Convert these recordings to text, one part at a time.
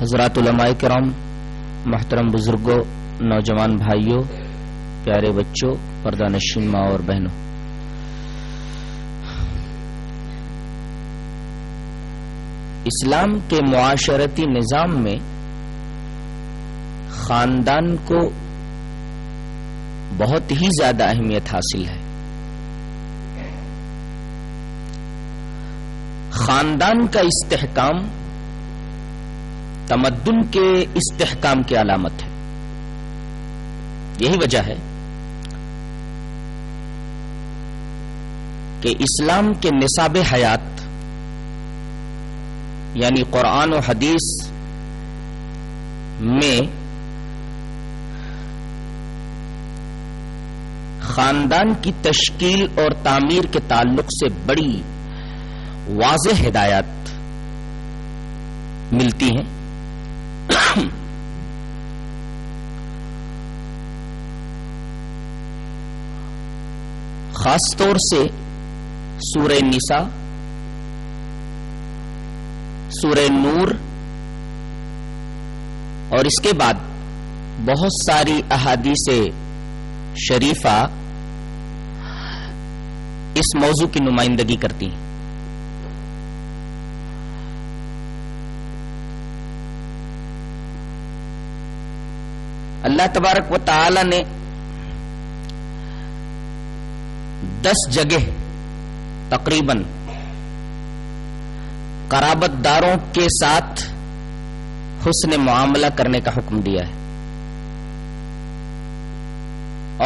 حضرات علماء کرام، محترم بزرگوں، نوجوان بھائیوں، پیارے بچوں، پردہ نشین ماں اور بہنوں، اسلام کے معاشرتی نظام میں خاندان کو بہت ہی زیادہ اہمیت حاصل ہے۔ خاندان کا استحکام تمدن کے استحکام کی علامت ہے۔ یہی وجہ ہے کہ اسلام کے نصاب حیات یعنی قرآن و حدیث میں خاندان کی تشکیل اور تعمیر کے تعلق سے بڑی واضح ہدایات ملتی ہیں۔ خاص طور سے سورہ نساء، سورہ نور اور اس کے بعد بہت ساری احادیث شریفہ اس موضوع کی نمائندگی کرتی ہیں۔ اللہ تبارک و تعالی نے 10 جگہ تقریباً قرابت داروں کے ساتھ حسن معاملہ کرنے کا حکم دیا ہے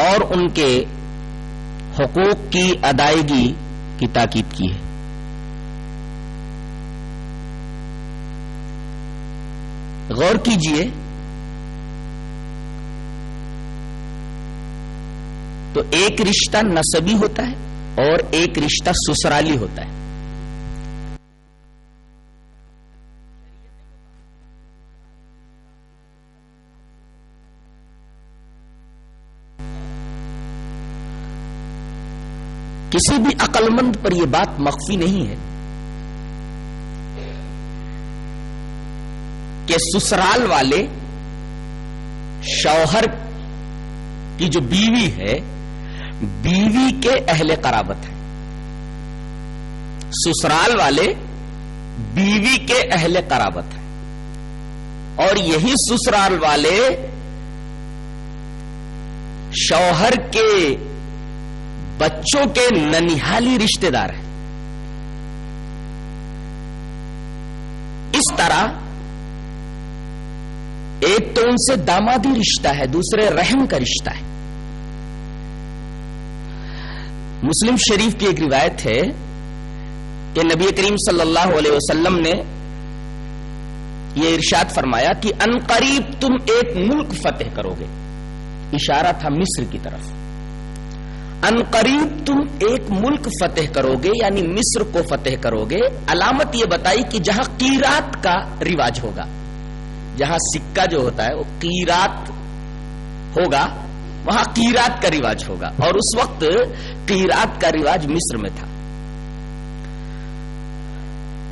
اور ان کے حقوق کی ادائیگی کی تاکید کی ہے۔ غور کیجئے تو ایک رشتہ نسبی ہوتا ہے اور ایک رشتہ سسرالی ہوتا ہے۔ کسی بھی عقل مند پر یہ بات مخفی نہیں ہے کہ سسرال والے شوہر کی جو بیوی ہے، بیوی کے اہل قرابت ہیں۔ سسرال والے بیوی کے اہل قرابت ہیں اور یہی سسرال والے شوہر کے بچوں کے ننیحالی رشتہ دار ہیں۔ اس طرح ایک تو ان سے دامادی رشتہ ہے، دوسرے رحم کا رشتہ ہے۔ مسلم شریف کی ایک روایت ہے کہ نبی کریم صلی اللہ علیہ وسلم نے یہ ارشاد فرمایا کہ ان قریب تم ایک ملک فتح کرو گے، اشارہ تھا مصر کی طرف۔ ان قریب تم ایک ملک فتح کرو گے یعنی مصر کو فتح کرو گے۔ علامت یہ بتائی کہ جہاں قیرات کا رواج ہوگا، جہاں سکہ جو ہوتا ہے وہ قیرات ہوگا، وہاں قیرات کا رواج ہوگا، اور اس وقت قیرات کا رواج مصر میں تھا۔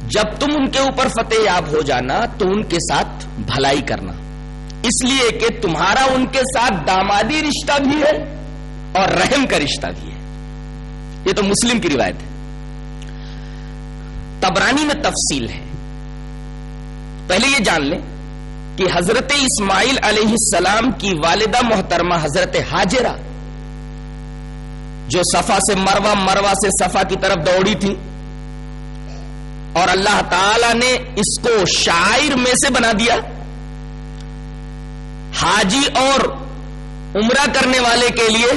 جب تم ان کے اوپر فتح یاب ہو جانا تو ان کے ساتھ بھلائی کرنا، اس لیے کہ تمہارا ان کے ساتھ دامادی رشتہ بھی ہے اور رحم کا رشتہ بھی ہے۔ یہ تو مسلم کی روایت ہے۔ طبرانی میں تفصیل ہے۔ پہلے یہ جان لیں کہ حضرت اسماعیل علیہ السلام کی والدہ محترمہ حضرت ہاجرہ جو صفا سے مروہ، مروہ سے صفا کی طرف دوڑی تھی، اور اللہ تعالی نے اس کو شاعر میں سے بنا دیا۔ حاجی اور عمرہ کرنے والے کے لیے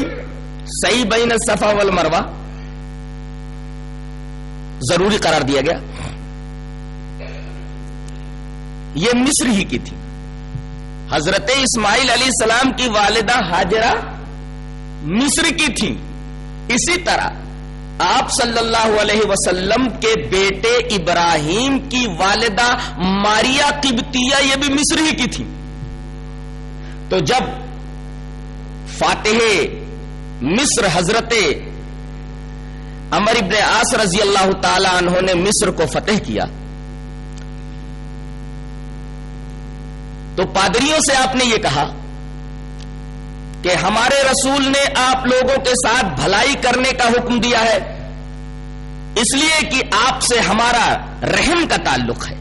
صحیح بین الصفا والمروہ ضروری قرار دیا گیا۔ یہ مصر ہی کی تھی۔ حضرت اسماعیل علیہ السلام کی والدہ ہاجرہ مصر کی تھی۔ اسی طرح آپ صلی اللہ علیہ وسلم کے بیٹے ابراہیم کی والدہ ماریا قبطیہ یہ بھی مصر ہی کی تھی۔ تو جب فاتح مصر حضرت عمر ابن عاص رضی اللہ تعالی عنہ نے مصر کو فتح کیا تو پادریوں سے آپ نے یہ کہا کہ ہمارے رسول نے آپ لوگوں کے ساتھ بھلائی کرنے کا حکم دیا ہے، اس لیے کہ آپ سے ہمارا رحم کا تعلق ہے۔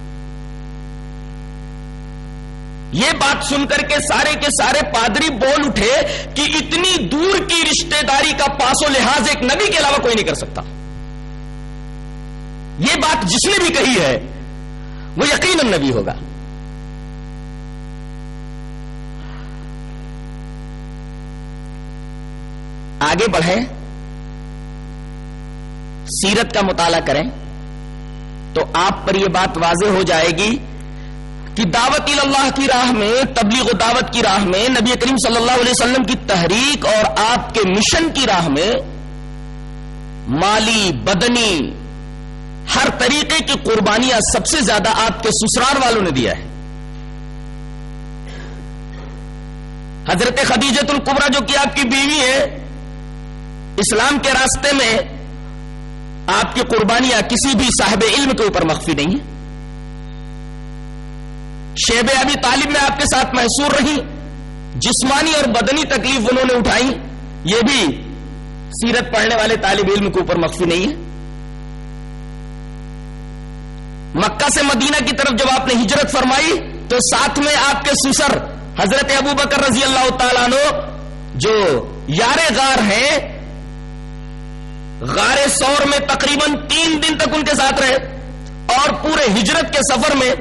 یہ بات سن کر کے سارے پادری بول اٹھے کہ اتنی دور کی رشتہ داری کا پاس و لحاظ ایک نبی کے علاوہ کوئی نہیں کر سکتا۔ یہ بات جس نے بھی کہی ہے وہ یقیناً نبی ہوگا۔ آگے بڑھیں، سیرت کا مطالعہ کریں تو آپ پر یہ بات واضح ہو جائے گی کہ دعوت اللہ کی راہ میں، تبلیغ و دعوت کی راہ میں، نبی کریم صلی اللہ علیہ وسلم کی تحریک اور آپ کے مشن کی راہ میں مالی، بدنی، ہر طریقے کی قربانیاں سب سے زیادہ آپ کے سسرال والوں نے دیا ہے۔ حضرت خدیجۃ الکبریٰ جو کہ آپ کی بیوی ہے، اسلام کے راستے میں آپ کی قربانیاں کسی بھی صاحب علم کے اوپر مخفی نہیں ہیں۔ شیب ابی طالب میں آپ کے ساتھ محصور رہی، جسمانی اور بدنی تکلیف انہوں نے اٹھائی، یہ بھی سیرت پڑھنے والے طالب علم کے اوپر مخفی نہیں ہے۔ مکہ سے مدینہ کی طرف جب آپ نے ہجرت فرمائی تو ساتھ میں آپ کے سسر حضرت ابوبکر رضی اللہ تعالیٰ عنہ جو یار غار ہیں، غار ثور میں تقریباً 3 دن تک ان کے ساتھ رہے، اور پورے ہجرت کے سفر میں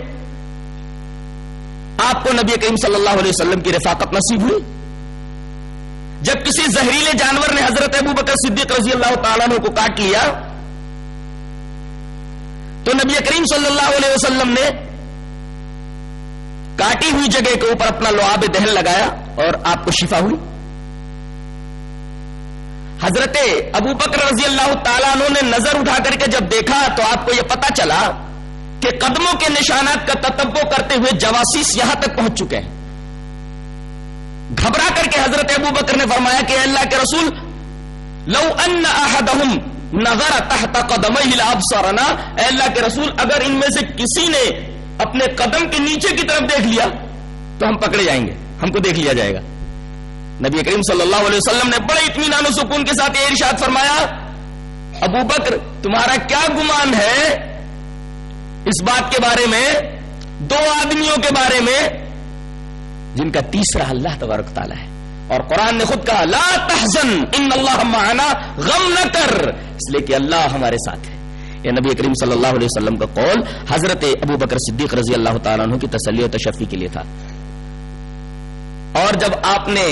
آپ کو نبی کریم صلی اللہ علیہ وسلم کی رفاقت نصیب ہوئی۔ جب کسی زہریلے جانور نے حضرت ابوبکر صدیق رضی اللہ تعالیٰ عنہ کو کاٹ لیا تو نبی کریم صلی اللہ علیہ وسلم نے کاٹی ہوئی جگہ کے اوپر اپنا لعاب دہن لگایا اور آپ کو شفا ہوئی۔ حضرت ابوبکر رضی اللہ تعالیٰ عنہ نے نظر اٹھا کر کے جب دیکھا تو آپ کو یہ پتا چلا کہ قدموں کے نشانات کا تتبع کرتے ہوئے جواسیس یہاں تک پہنچ چکے ہیں۔ گھبرا کر کے حضرت ابوبکر نے فرمایا کہ اللہ کے رسول، لو ان احدہم نظر تحت قدمیہ لابصرنا، اے اللہ کے رسول اگر ان میں سے کسی نے اپنے قدم کے نیچے کی طرف دیکھ لیا تو ہم پکڑے جائیں گے، ہم کو دیکھ لیا جائے گا۔ نبی کریم صلی اللہ علیہ وسلم نے بڑے اطمینان و سکون کے ساتھ یہ ارشاد فرمایا، ابوبکر تمہارا کیا گمان ہے اس بات کے بارے میں، 2 آدمیوں کے بارے میں جن کا تیسرا اللہ تبارک تعالیٰ ہے، اور قرآن نے خود کہا لا تحزن ان اللہ معنا، غم نہ کر اس لیے کہ اللہ ہمارے ساتھ ہے۔ یہ نبی کریم صلی اللہ علیہ وسلم کا قول حضرت ابوبکر صدیق رضی اللہ تعالیٰ عنہ کی تسلی و تشفی کے لیے تھا۔ اور جب آپ نے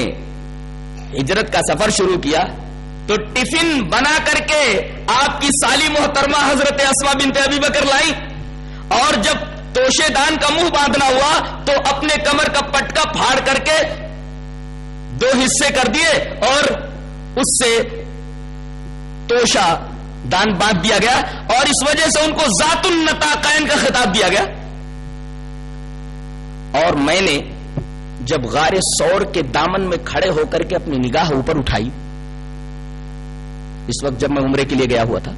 ہجرت کا سفر شروع کیا تو ٹفن بنا کر کے آپ کی سالی محترمہ حضرت اسماء بنت ابی بکر لائی، اور جب توشے دان کا منہ باندھنا ہوا تو اپنے کمر کا پٹکا پھاڑ کر کے 2 حصے کر دیے اور اس سے توشا دان باندھ دیا گیا، اور اس وجہ سے ان کو ذات النطاقین کا خطاب دیا گیا۔ اور میں نے جب غار ثور کے دامن میں کھڑے ہو کر کے اپنی نگاہ اوپر اٹھائی، اس وقت جب میں عمرے کے لیے گیا ہوا تھا،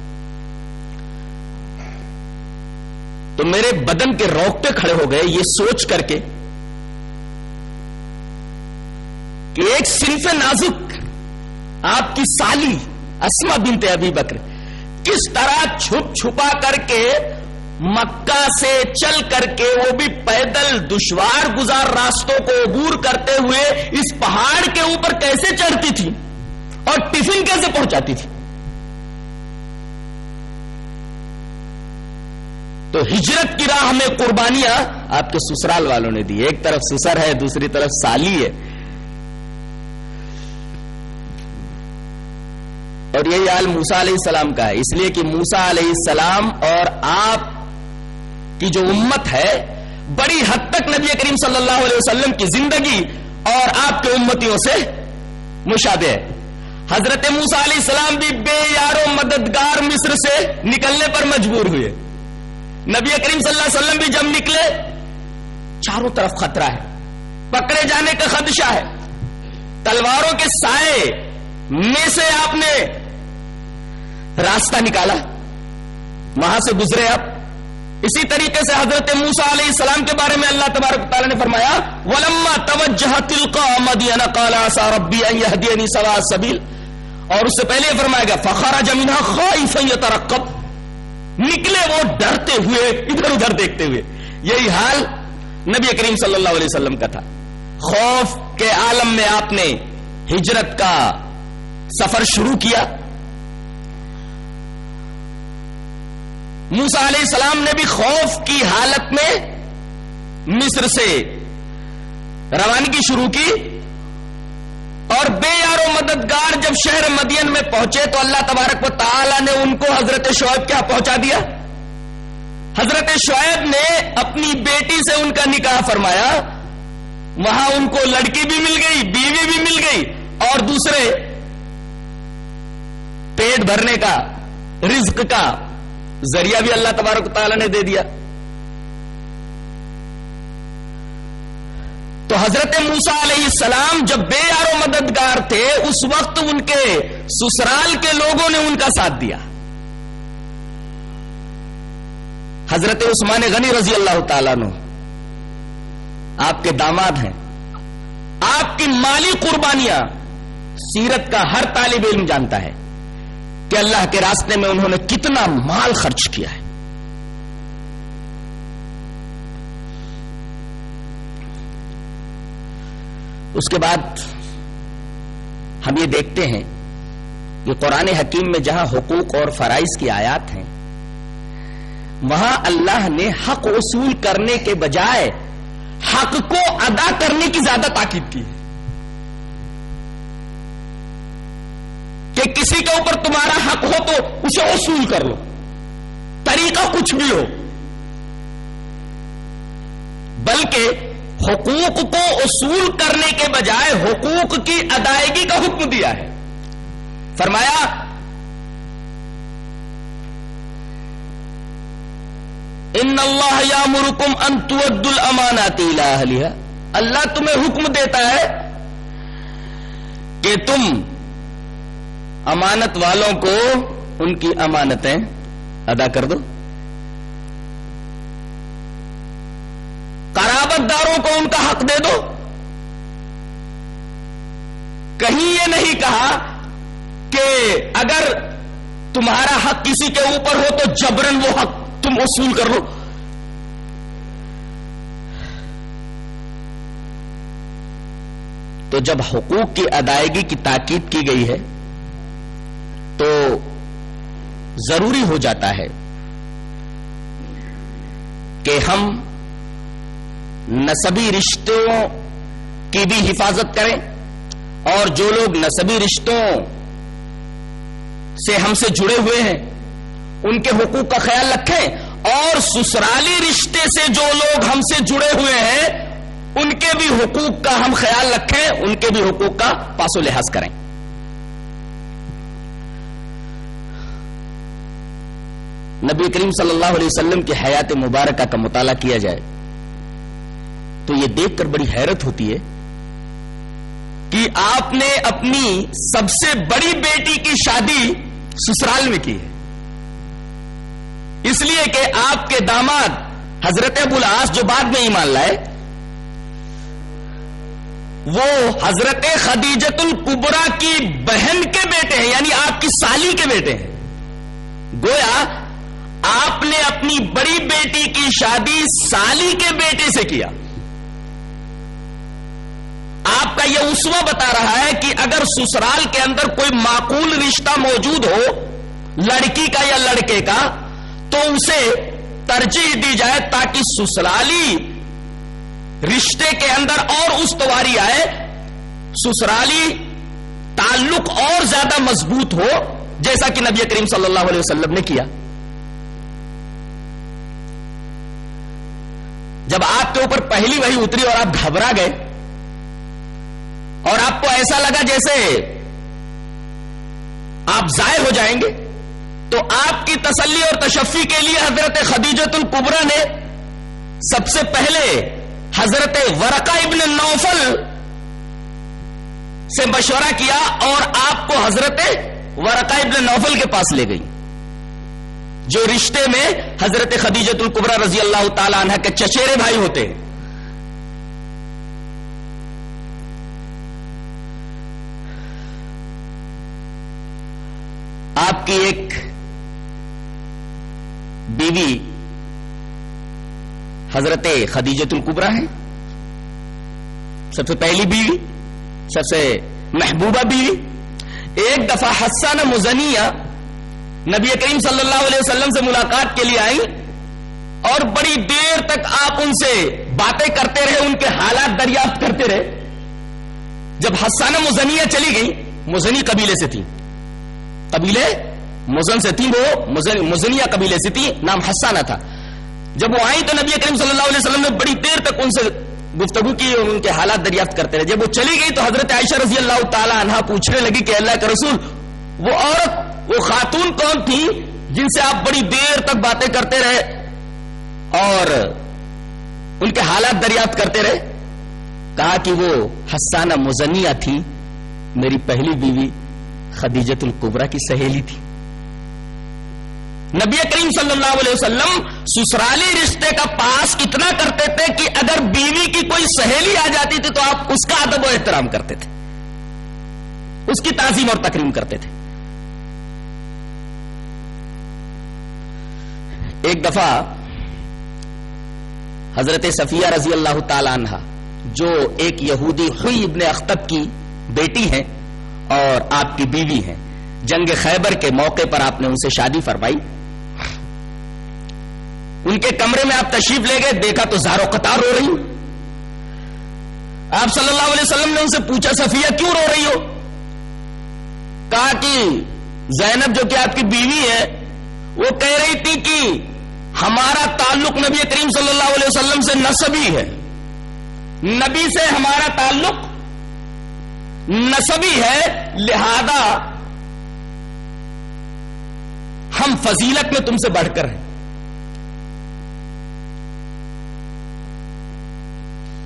تو میرے بدن کے روکٹے کھڑے ہو گئے یہ سوچ کر کے کہ ایک صنف نازک آپ کی سالی اسماء بنت ابی بکر کس طرح چھپ چھپا کر کے مکہ سے چل کر کے، وہ بھی پیدل دشوار گزار راستوں کو عبور کرتے ہوئے اس پہاڑ کے اوپر کیسے چڑھتی تھی اور ٹفن کیسے پہنچاتی تھی۔ تو ہجرت کی راہ میں قربانیاں آپ کے سسرال والوں نے دی، ایک طرف سسر ہے دوسری طرف سالی ہے، اور یہی حال موسیٰ علیہ السلام کا ہے، اس لیے کہ موسیٰ علیہ السلام اور آپ کی جو امت ہے بڑی حد تک نبی کریم صلی اللہ علیہ وسلم کی زندگی اور آپ کے امتیوں سے مشابہ ہے۔ حضرت موسیٰ علیہ السلام بھی بے یار و مددگار مصر سے نکلنے پر مجبور ہوئے، نبی کریم صلی اللہ علیہ وسلم بھی جب نکلے چاروں طرف خطرہ ہے، پکڑے جانے کا خدشہ ہے، تلواروں کے سائے میں سے آپ نے راستہ نکالا، وہاں سے گزرے آپ، اسی طریقے سے حضرت موسیٰ علیہ السلام کے بارے میں اللہ تبارک و تعالی نے فرمایا وَلَمَّا تَوَجَّهَ تِلْقَاءَ مَدْيَنَ قَالَ عَسَىٰ رَبِّي أَن يَهْدِيَنِي سَوَاءَ السَّبِيلِ، اور اس سے پہلے یہ فرمایا گیا فَخَرَجَ مِنْهَا خَائِفًا يَتَرَقَّبُ، نکلے وہ ڈرتے ہوئے ادھر ادھر دیکھتے ہوئے. یہی حال نبی کریم صلی اللہ علیہ وسلم کا تھا. خوف کے عالم میں آپ نے ہجرت کا سفر شروع کیا. موسیٰ علیہ السلام نے بھی خوف کی حالت میں مصر سے روانگی شروع کی، اور بے یار و مددگار جب شہر مدین میں پہنچے تو اللہ تبارک و تعالی نے ان کو حضرت شعیب کیا پہنچا دیا. حضرت شعیب نے اپنی بیٹی سے ان کا نکاح فرمایا، وہاں ان کو لڑکی بھی مل گئی، بیوی بھی مل گئی، اور دوسرے پیٹ بھرنے کا، رزق کا ذریعہ بھی اللہ تبارک و تعالی نے دے دیا. تو حضرت موسیٰ علیہ السلام جب بے یار و مددگار تھے اس وقت ان کے سسرال کے لوگوں نے ان کا ساتھ دیا. حضرت عثمان غنی رضی اللہ تعالیٰ عنہ آپ کے داماد ہیں. آپ کی مالی قربانیاں سیرت کا ہر طالب علم جانتا ہے کہ اللہ کے راستے میں انہوں نے کتنا مال خرچ کیا ہے. اس کے بعد ہم یہ دیکھتے ہیں کہ قرآن حکیم میں جہاں حقوق اور فرائض کی آیات ہیں وہاں اللہ نے حق وصول کرنے کے بجائے حق کو ادا کرنے کی زیادہ تاکید کی ہے کہ کسی کے اوپر تمہارا حق ہو تو اسے وصول کر لو، طریقہ کچھ بھی ہو، بلکہ حقوق کو وصول کرنے کے بجائے حقوق کی ادائیگی کا حکم دیا ہے. فرمایا ان اللہ یامرکم ان تؤدوا الامانات الی اہلها، اللہ تمہیں حکم دیتا ہے کہ تم امانت والوں کو ان کی امانتیں ادا کر دو، قرابت داروں کو ان کا حق دے دو. کہیں یہ نہیں کہا کہ اگر تمہارا حق کسی کے اوپر ہو تو جبرن وہ حق تم وصول کر لو. تو جب حقوق کی ادائیگی کی تاکید کی گئی ہے تو ضروری ہو جاتا ہے کہ ہم نسبی رشتوں کی بھی حفاظت کریں، اور جو لوگ نسبی رشتوں سے ہم سے جڑے ہوئے ہیں ان کے حقوق کا خیال رکھیں، اور سسرالی رشتے سے جو لوگ ہم سے جڑے ہوئے ہیں ان کے بھی حقوق کا ہم خیال رکھیں، ان کے بھی حقوق کا پاس و لحاظ کریں. نبی کریم صلی اللہ علیہ وسلم کی حیات مبارکہ کا مطالعہ کیا جائے تو یہ دیکھ کر بڑی حیرت ہوتی ہے کہ آپ نے اپنی سب سے بڑی بیٹی کی شادی سسرال میں کی ہے، اس لیے کہ آپ کے داماد حضرت ابو العاص جو بعد میں ایمان لائے وہ حضرت خدیجۃ الکبریٰ کی بہن کے بیٹے ہیں، یعنی آپ کی سالی کے بیٹے ہیں. گویا آپ نے اپنی بڑی بیٹی کی شادی سالی کے بیٹے سے کیا. آپ کا یہ اسوہ بتا رہا ہے کہ اگر سسرال کے اندر کوئی معقول رشتہ موجود ہو لڑکی کا یا لڑکے کا تو اسے ترجیح دی جائے تاکہ سسرالی رشتے کے اندر اور استواری آئے، سسرالی تعلق اور زیادہ مضبوط ہو، جیسا کہ نبی کریم صلی اللہ علیہ وسلم نے کیا. جب آپ کے اوپر پہلی وحی اتری اور آپ گھبرا گئے اور آپ کو ایسا لگا جیسے آپ ضائع ہو جائیں گے، تو آپ کی تسلی اور تشفی کے لیے حضرت خدیجۃ الکبریٰ نے سب سے پہلے حضرت ورقہ ابن نوفل سے مشورہ کیا اور آپ کو حضرت ورقہ ابن نوفل کے پاس لے گئی. جو رشتے میں حضرت خدیجہ الکبریٰ رضی اللہ تعالی عنہ کے چچیرے بھائی ہوتے ہیں. آپ کی ایک بیوی حضرت خدیجہ الکبریٰ ہے، سب سے پہلی بیوی، سب سے محبوبہ بیوی. ایک دفعہ حسانہ مزنیہ نبی کریم صلی اللہ علیہ وسلم سے ملاقات کے لیے آئی اور بڑی دیر تک آپ ان سے باتیں کرتے رہے، ان کے حالات دریافت کرتے رہے. جب حسانہ مزنیہ چلی گئی، مزنی قبیلے سے تھی، قبیلے مزن سے تھی، وہ مزنیہ قبیلے سے تھی، نام حسانہ تھا. جب وہ آئی تو نبی کریم صلی اللہ علیہ وسلم نے بڑی دیر تک ان سے گفتگو کی اور ان کے حالات دریافت کرتے رہے. جب وہ چلی گئی تو حضرت عائشہ رضی اللہ تعالی عنہا پوچھنے لگی کہ اللہ کے رسول، وہ عورت، وہ خاتون کون تھی جن سے آپ بڑی دیر تک باتیں کرتے رہے اور ان کے حالات دریافت کرتے رہے؟ کہا کہ وہ حسانہ مزنیہ تھی، میری پہلی بیوی خدیجہ الکبریٰ کی سہیلی تھی. نبی کریم صلی اللہ علیہ وسلم سسرالی رشتے کا پاس اتنا کرتے تھے کہ اگر بیوی کی کوئی سہیلی آ جاتی تھی تو آپ اس کا ادب و احترام کرتے تھے، اس کی تعظیم اور تکریم کرتے تھے. ایک دفعہ حضرت صفیہ رضی اللہ تعالی عنہ، جو ایک یہودی حوی ابن اخطب کی بیٹی ہیں اور آپ کی بیوی ہیں، جنگ خیبر کے موقع پر آپ نے ان سے شادی فرمائی. ان کے کمرے میں آپ تشریف لے گئے، دیکھا تو زار و قطار رو رہی. آپ صلی اللہ علیہ وسلم نے ان سے پوچھا صفیہ کیوں رو رہی ہو؟ کہا کہ زینب جو کہ آپ کی بیوی ہے وہ کہہ رہی تھی کہ ہمارا تعلق نبی کریم صلی اللہ علیہ وسلم سے نسبی ہے، نبی سے ہمارا تعلق نسبی ہے، لہذا ہم فضیلت میں تم سے بڑھ کر ہیں،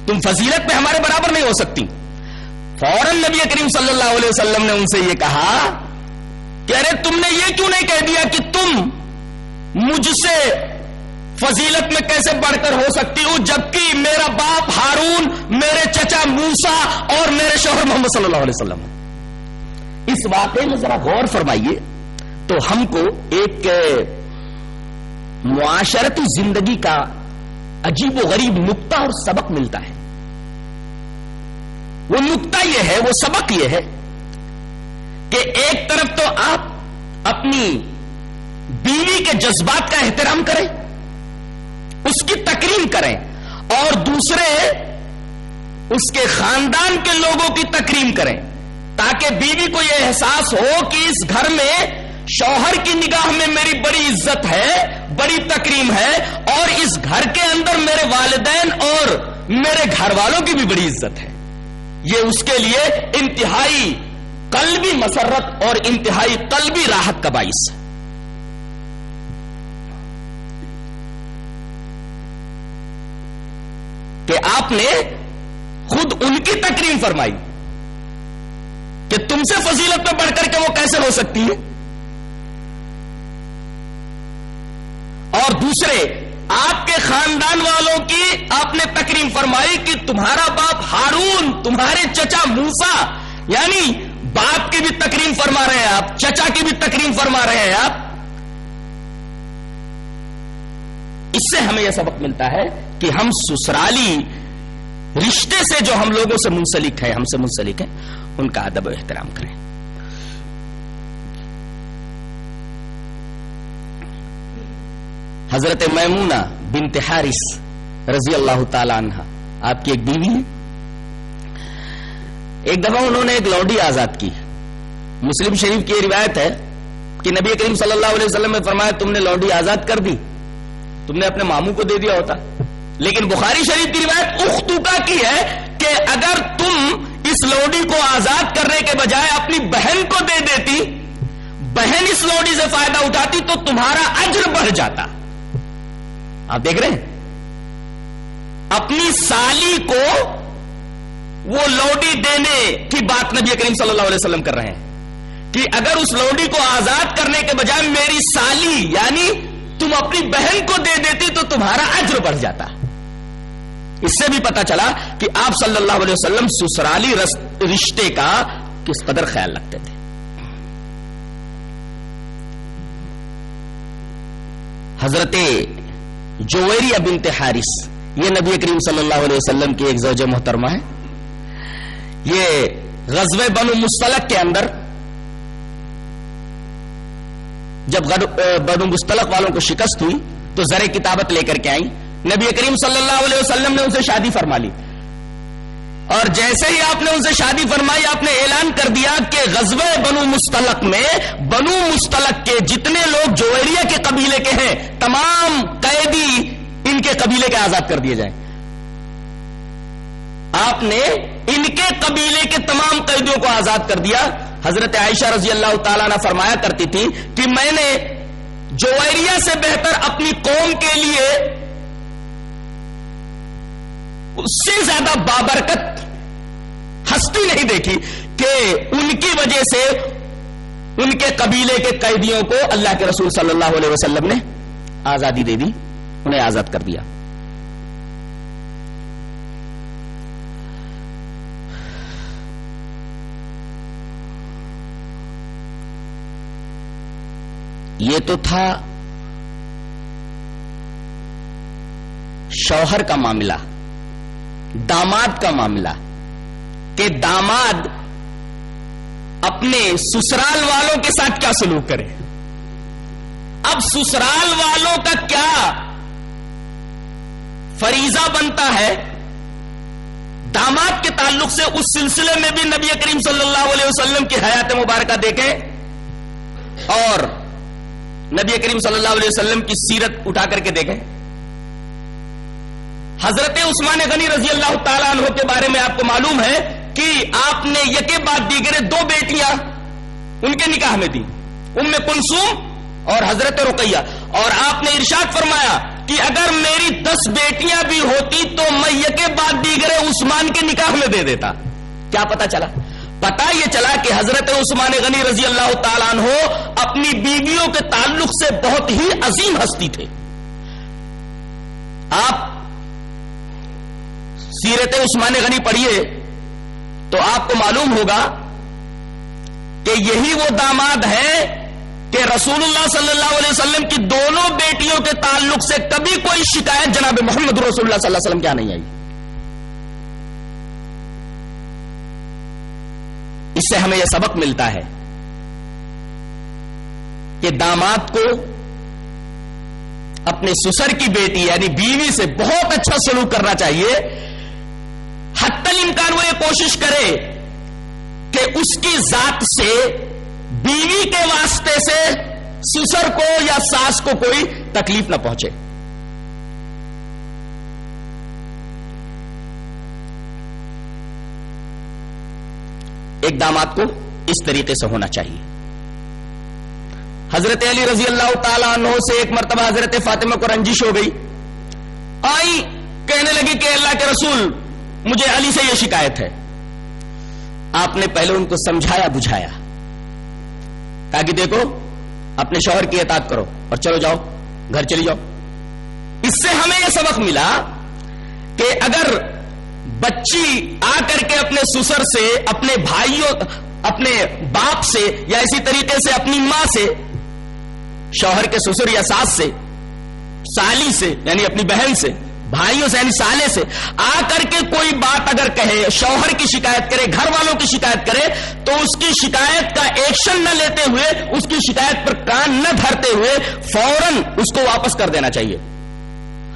تم فضیلت میں ہمارے برابر نہیں ہو سکتی. فوراً نبی کریم صلی اللہ علیہ وسلم نے ان سے یہ کہا کہ ارے تم نے یہ کیوں نہیں کہہ دیا کہ تم مجھ سے فضیلت میں کیسے بڑھ کر ہو سکتی ہوں، جبکہ میرا باپ ہارون، میرے چچا موسیٰ اور میرے شوہر محمد صلی اللہ علیہ وسلم. اس واقعے میں ذرا غور فرمائیے تو ہم کو ایک معاشرتی زندگی کا عجیب و غریب نقطہ اور سبق ملتا ہے. وہ نقطہ یہ ہے، وہ سبق یہ ہے کہ ایک طرف تو آپ اپنی بیوی کے جذبات کا احترام کریں، اس کی تکریم کریں، اور دوسرے اس کے خاندان کے لوگوں کی تکریم کریں، تاکہ بیوی کو یہ احساس ہو کہ اس گھر میں شوہر کی نگاہ میں میری بڑی عزت ہے، بڑی تکریم ہے، اور اس گھر کے اندر میرے والدین اور میرے گھر والوں کی بھی بڑی عزت ہے. یہ اس کے لیے انتہائی قلبی مسرت اور انتہائی قلبی راحت کا باعث ہے. کہ آپ نے خود ان کی تکریم فرمائی کہ تم سے فضیلت میں بڑھ کر کے وہ کیسے ہو سکتی ہے، اور دوسرے آپ کے خاندان والوں کی آپ نے تکریم فرمائی کہ تمہارا باپ ہارون، تمہارے چچا موسیٰ، یعنی باپ کی بھی تکریم فرما رہے ہیں آپ، چچا کی بھی تکریم فرما رہے ہیں آپ. اس سے ہمیں یہ سبق ملتا ہے کہ ہم سسرالی رشتے سے جو ہم لوگوں سے منسلک ہیں، ہم سے منسلک ہیں، ان کا ادب و احترام کریں. حضرت میمونہ بنت حارث رضی اللہ تعالی عنہ آپ کی ایک بیوی ہے. ایک دفعہ انہوں نے ایک لونڈی آزاد کی. مسلم شریف کی یہ روایت ہے کہ نبی کریم صلی اللہ علیہ وسلم نے فرمایا تم نے لونڈی آزاد کر دی، تم نے اپنے ماموں کو دے دیا ہوتا. لیکن بخاری شریف کی روایت اختوکا کی ہے کہ اگر تم اس لونڈی کو آزاد کرنے کے بجائے اپنی بہن کو دے دیتی، بہن اس لونڈی سے فائدہ اٹھاتی تو تمہارا اجر بڑھ جاتا. آپ دیکھ رہے ہیں اپنی سالی کو وہ لونڈی دینے کی بات نبی کریم صلی اللہ علیہ وسلم کر رہے ہیں کہ اگر اس لونڈی کو آزاد کرنے کے بجائے میری سالی یعنی تم اپنی بہن کو دے دیتی تو تمہارا اجر بڑھ جاتا. اس سے بھی پتا چلا کہ آپ صلی اللہ علیہ وسلم سسرالی رشتے کا کس قدر خیال رکھتے تھے. حضرت جویریہ بنت حارث یہ نبی کریم صلی اللہ علیہ وسلم کی ایک زوجہ محترمہ ہے. یہ غزوہ بنو مستلق کے اندر جب بنو مستلق والوں کو شکست ہوئی تو زر کتابت لے کر کے آئی. نبی کریم صلی اللہ علیہ وسلم نے ان سے شادی فرما لی اور جیسے ہی آپ نے ان سے شادی فرمائی آپ نے اعلان کر دیا کہ غزوہ بنو مستلق میں بنو مستلق کے جتنے لوگ جویریہ کے قبیلے کے ہیں تمام قیدی ان کے قبیلے کے آزاد کر دیے جائیں. آپ نے ان کے قبیلے کے تمام قیدیوں کو آزاد کر دیا. حضرت عائشہ رضی اللہ تعالیٰ عنہ فرمایا کرتی تھی کہ میں نے جویریہ سے بہتر اپنی قوم کے لیے اس سے زیادہ بابرکت ہستی نہیں دیکھی کہ ان کی وجہ سے ان کے قبیلے کے قیدیوں کو اللہ کے رسول صلی اللہ علیہ وسلم نے آزادی دے دی, انہیں آزاد کر دیا. یہ تو تھا شوہر کا معاملہ. داماد کا معاملہ کہ داماد اپنے سسرال والوں کے ساتھ کیا سلوک کرے. اب سسرال والوں کا کیا فریضہ بنتا ہے داماد کے تعلق سے, اس سلسلے میں بھی نبی کریم صلی اللہ علیہ وسلم کی حیات مبارکہ دیکھیں اور نبی کریم صلی اللہ علیہ وسلم کی سیرت اٹھا کر کے دیکھیں. حضرت عثمان غنی رضی اللہ تعالیٰ عنہ کے بارے میں آپ کو معلوم ہے کہ آپ نے یکے بعد دیگرے 2 بیٹیاں ان کے نکاح میں دی, ام کلثوم اور حضرت رقیہ, اور آپ نے ارشاد فرمایا کہ اگر میری 10 بیٹیاں بھی ہوتی تو میں یکے بعد دیگرے عثمان کے نکاح میں دے دیتا. کیا پتا چلا؟ پتا یہ چلا کہ حضرت عثمان غنی رضی اللہ تعالیٰ عنہ اپنی بیویوں کے تعلق سے بہت ہی عظیم ہستی تھے. آپ سیرت عثمان غنی پڑھیے تو آپ کو معلوم ہوگا کہ یہی وہ داماد ہے کہ رسول اللہ صلی اللہ علیہ وسلم کی دونوں بیٹیوں کے تعلق سے کبھی کوئی شکایت جناب محمد رسول اللہ صلی اللہ علیہ وسلم کیا نہیں آئی. اس سے ہمیں یہ سبق ملتا ہے کہ داماد کو اپنے سسر کی بیٹی یعنی بیوی سے بہت اچھا سلوک کرنا چاہیے. حتی الامکان وہ یہ کوشش کرے کہ اس کی ذات سے بیوی کے واسطے سے سسر کو یا ساس کو کوئی تکلیف نہ پہنچے. ایک داماد کو اس طریقے سے ہونا چاہیے. حضرت علی رضی اللہ تعالیٰ عنہ سے ایک مرتبہ حضرت فاطمہ کو رنجش ہو گئی, آئی کہنے لگی کہ اللہ کے رسول مجھے علی سے یہ شکایت ہے. آپ نے پہلے ان کو سمجھایا بجھایا, کہا کہ دیکھو اپنے شوہر کی اطاعت کرو اور چلو جاؤ گھر چلی جاؤ. اس سے ہمیں یہ سبق ملا کہ اگر بچی آ کر کے اپنے سسر سے, اپنے بھائیوں, اپنے باپ سے یا اسی طریقے سے اپنی ماں سے, شوہر کے سسر یا ساس سے, سالی سے یعنی اپنی بہن سے, بھائیوں سے یعنی سالے سے آ کر کے کوئی بات اگر کہے, شوہر کی شکایت کرے, گھر والوں کی شکایت کرے, تو اس کی شکایت کا ایکشن نہ لیتے ہوئے, اس کی شکایت پر کان نہ دھرتے ہوئے فوراً اس کو واپس کر دینا چاہیے.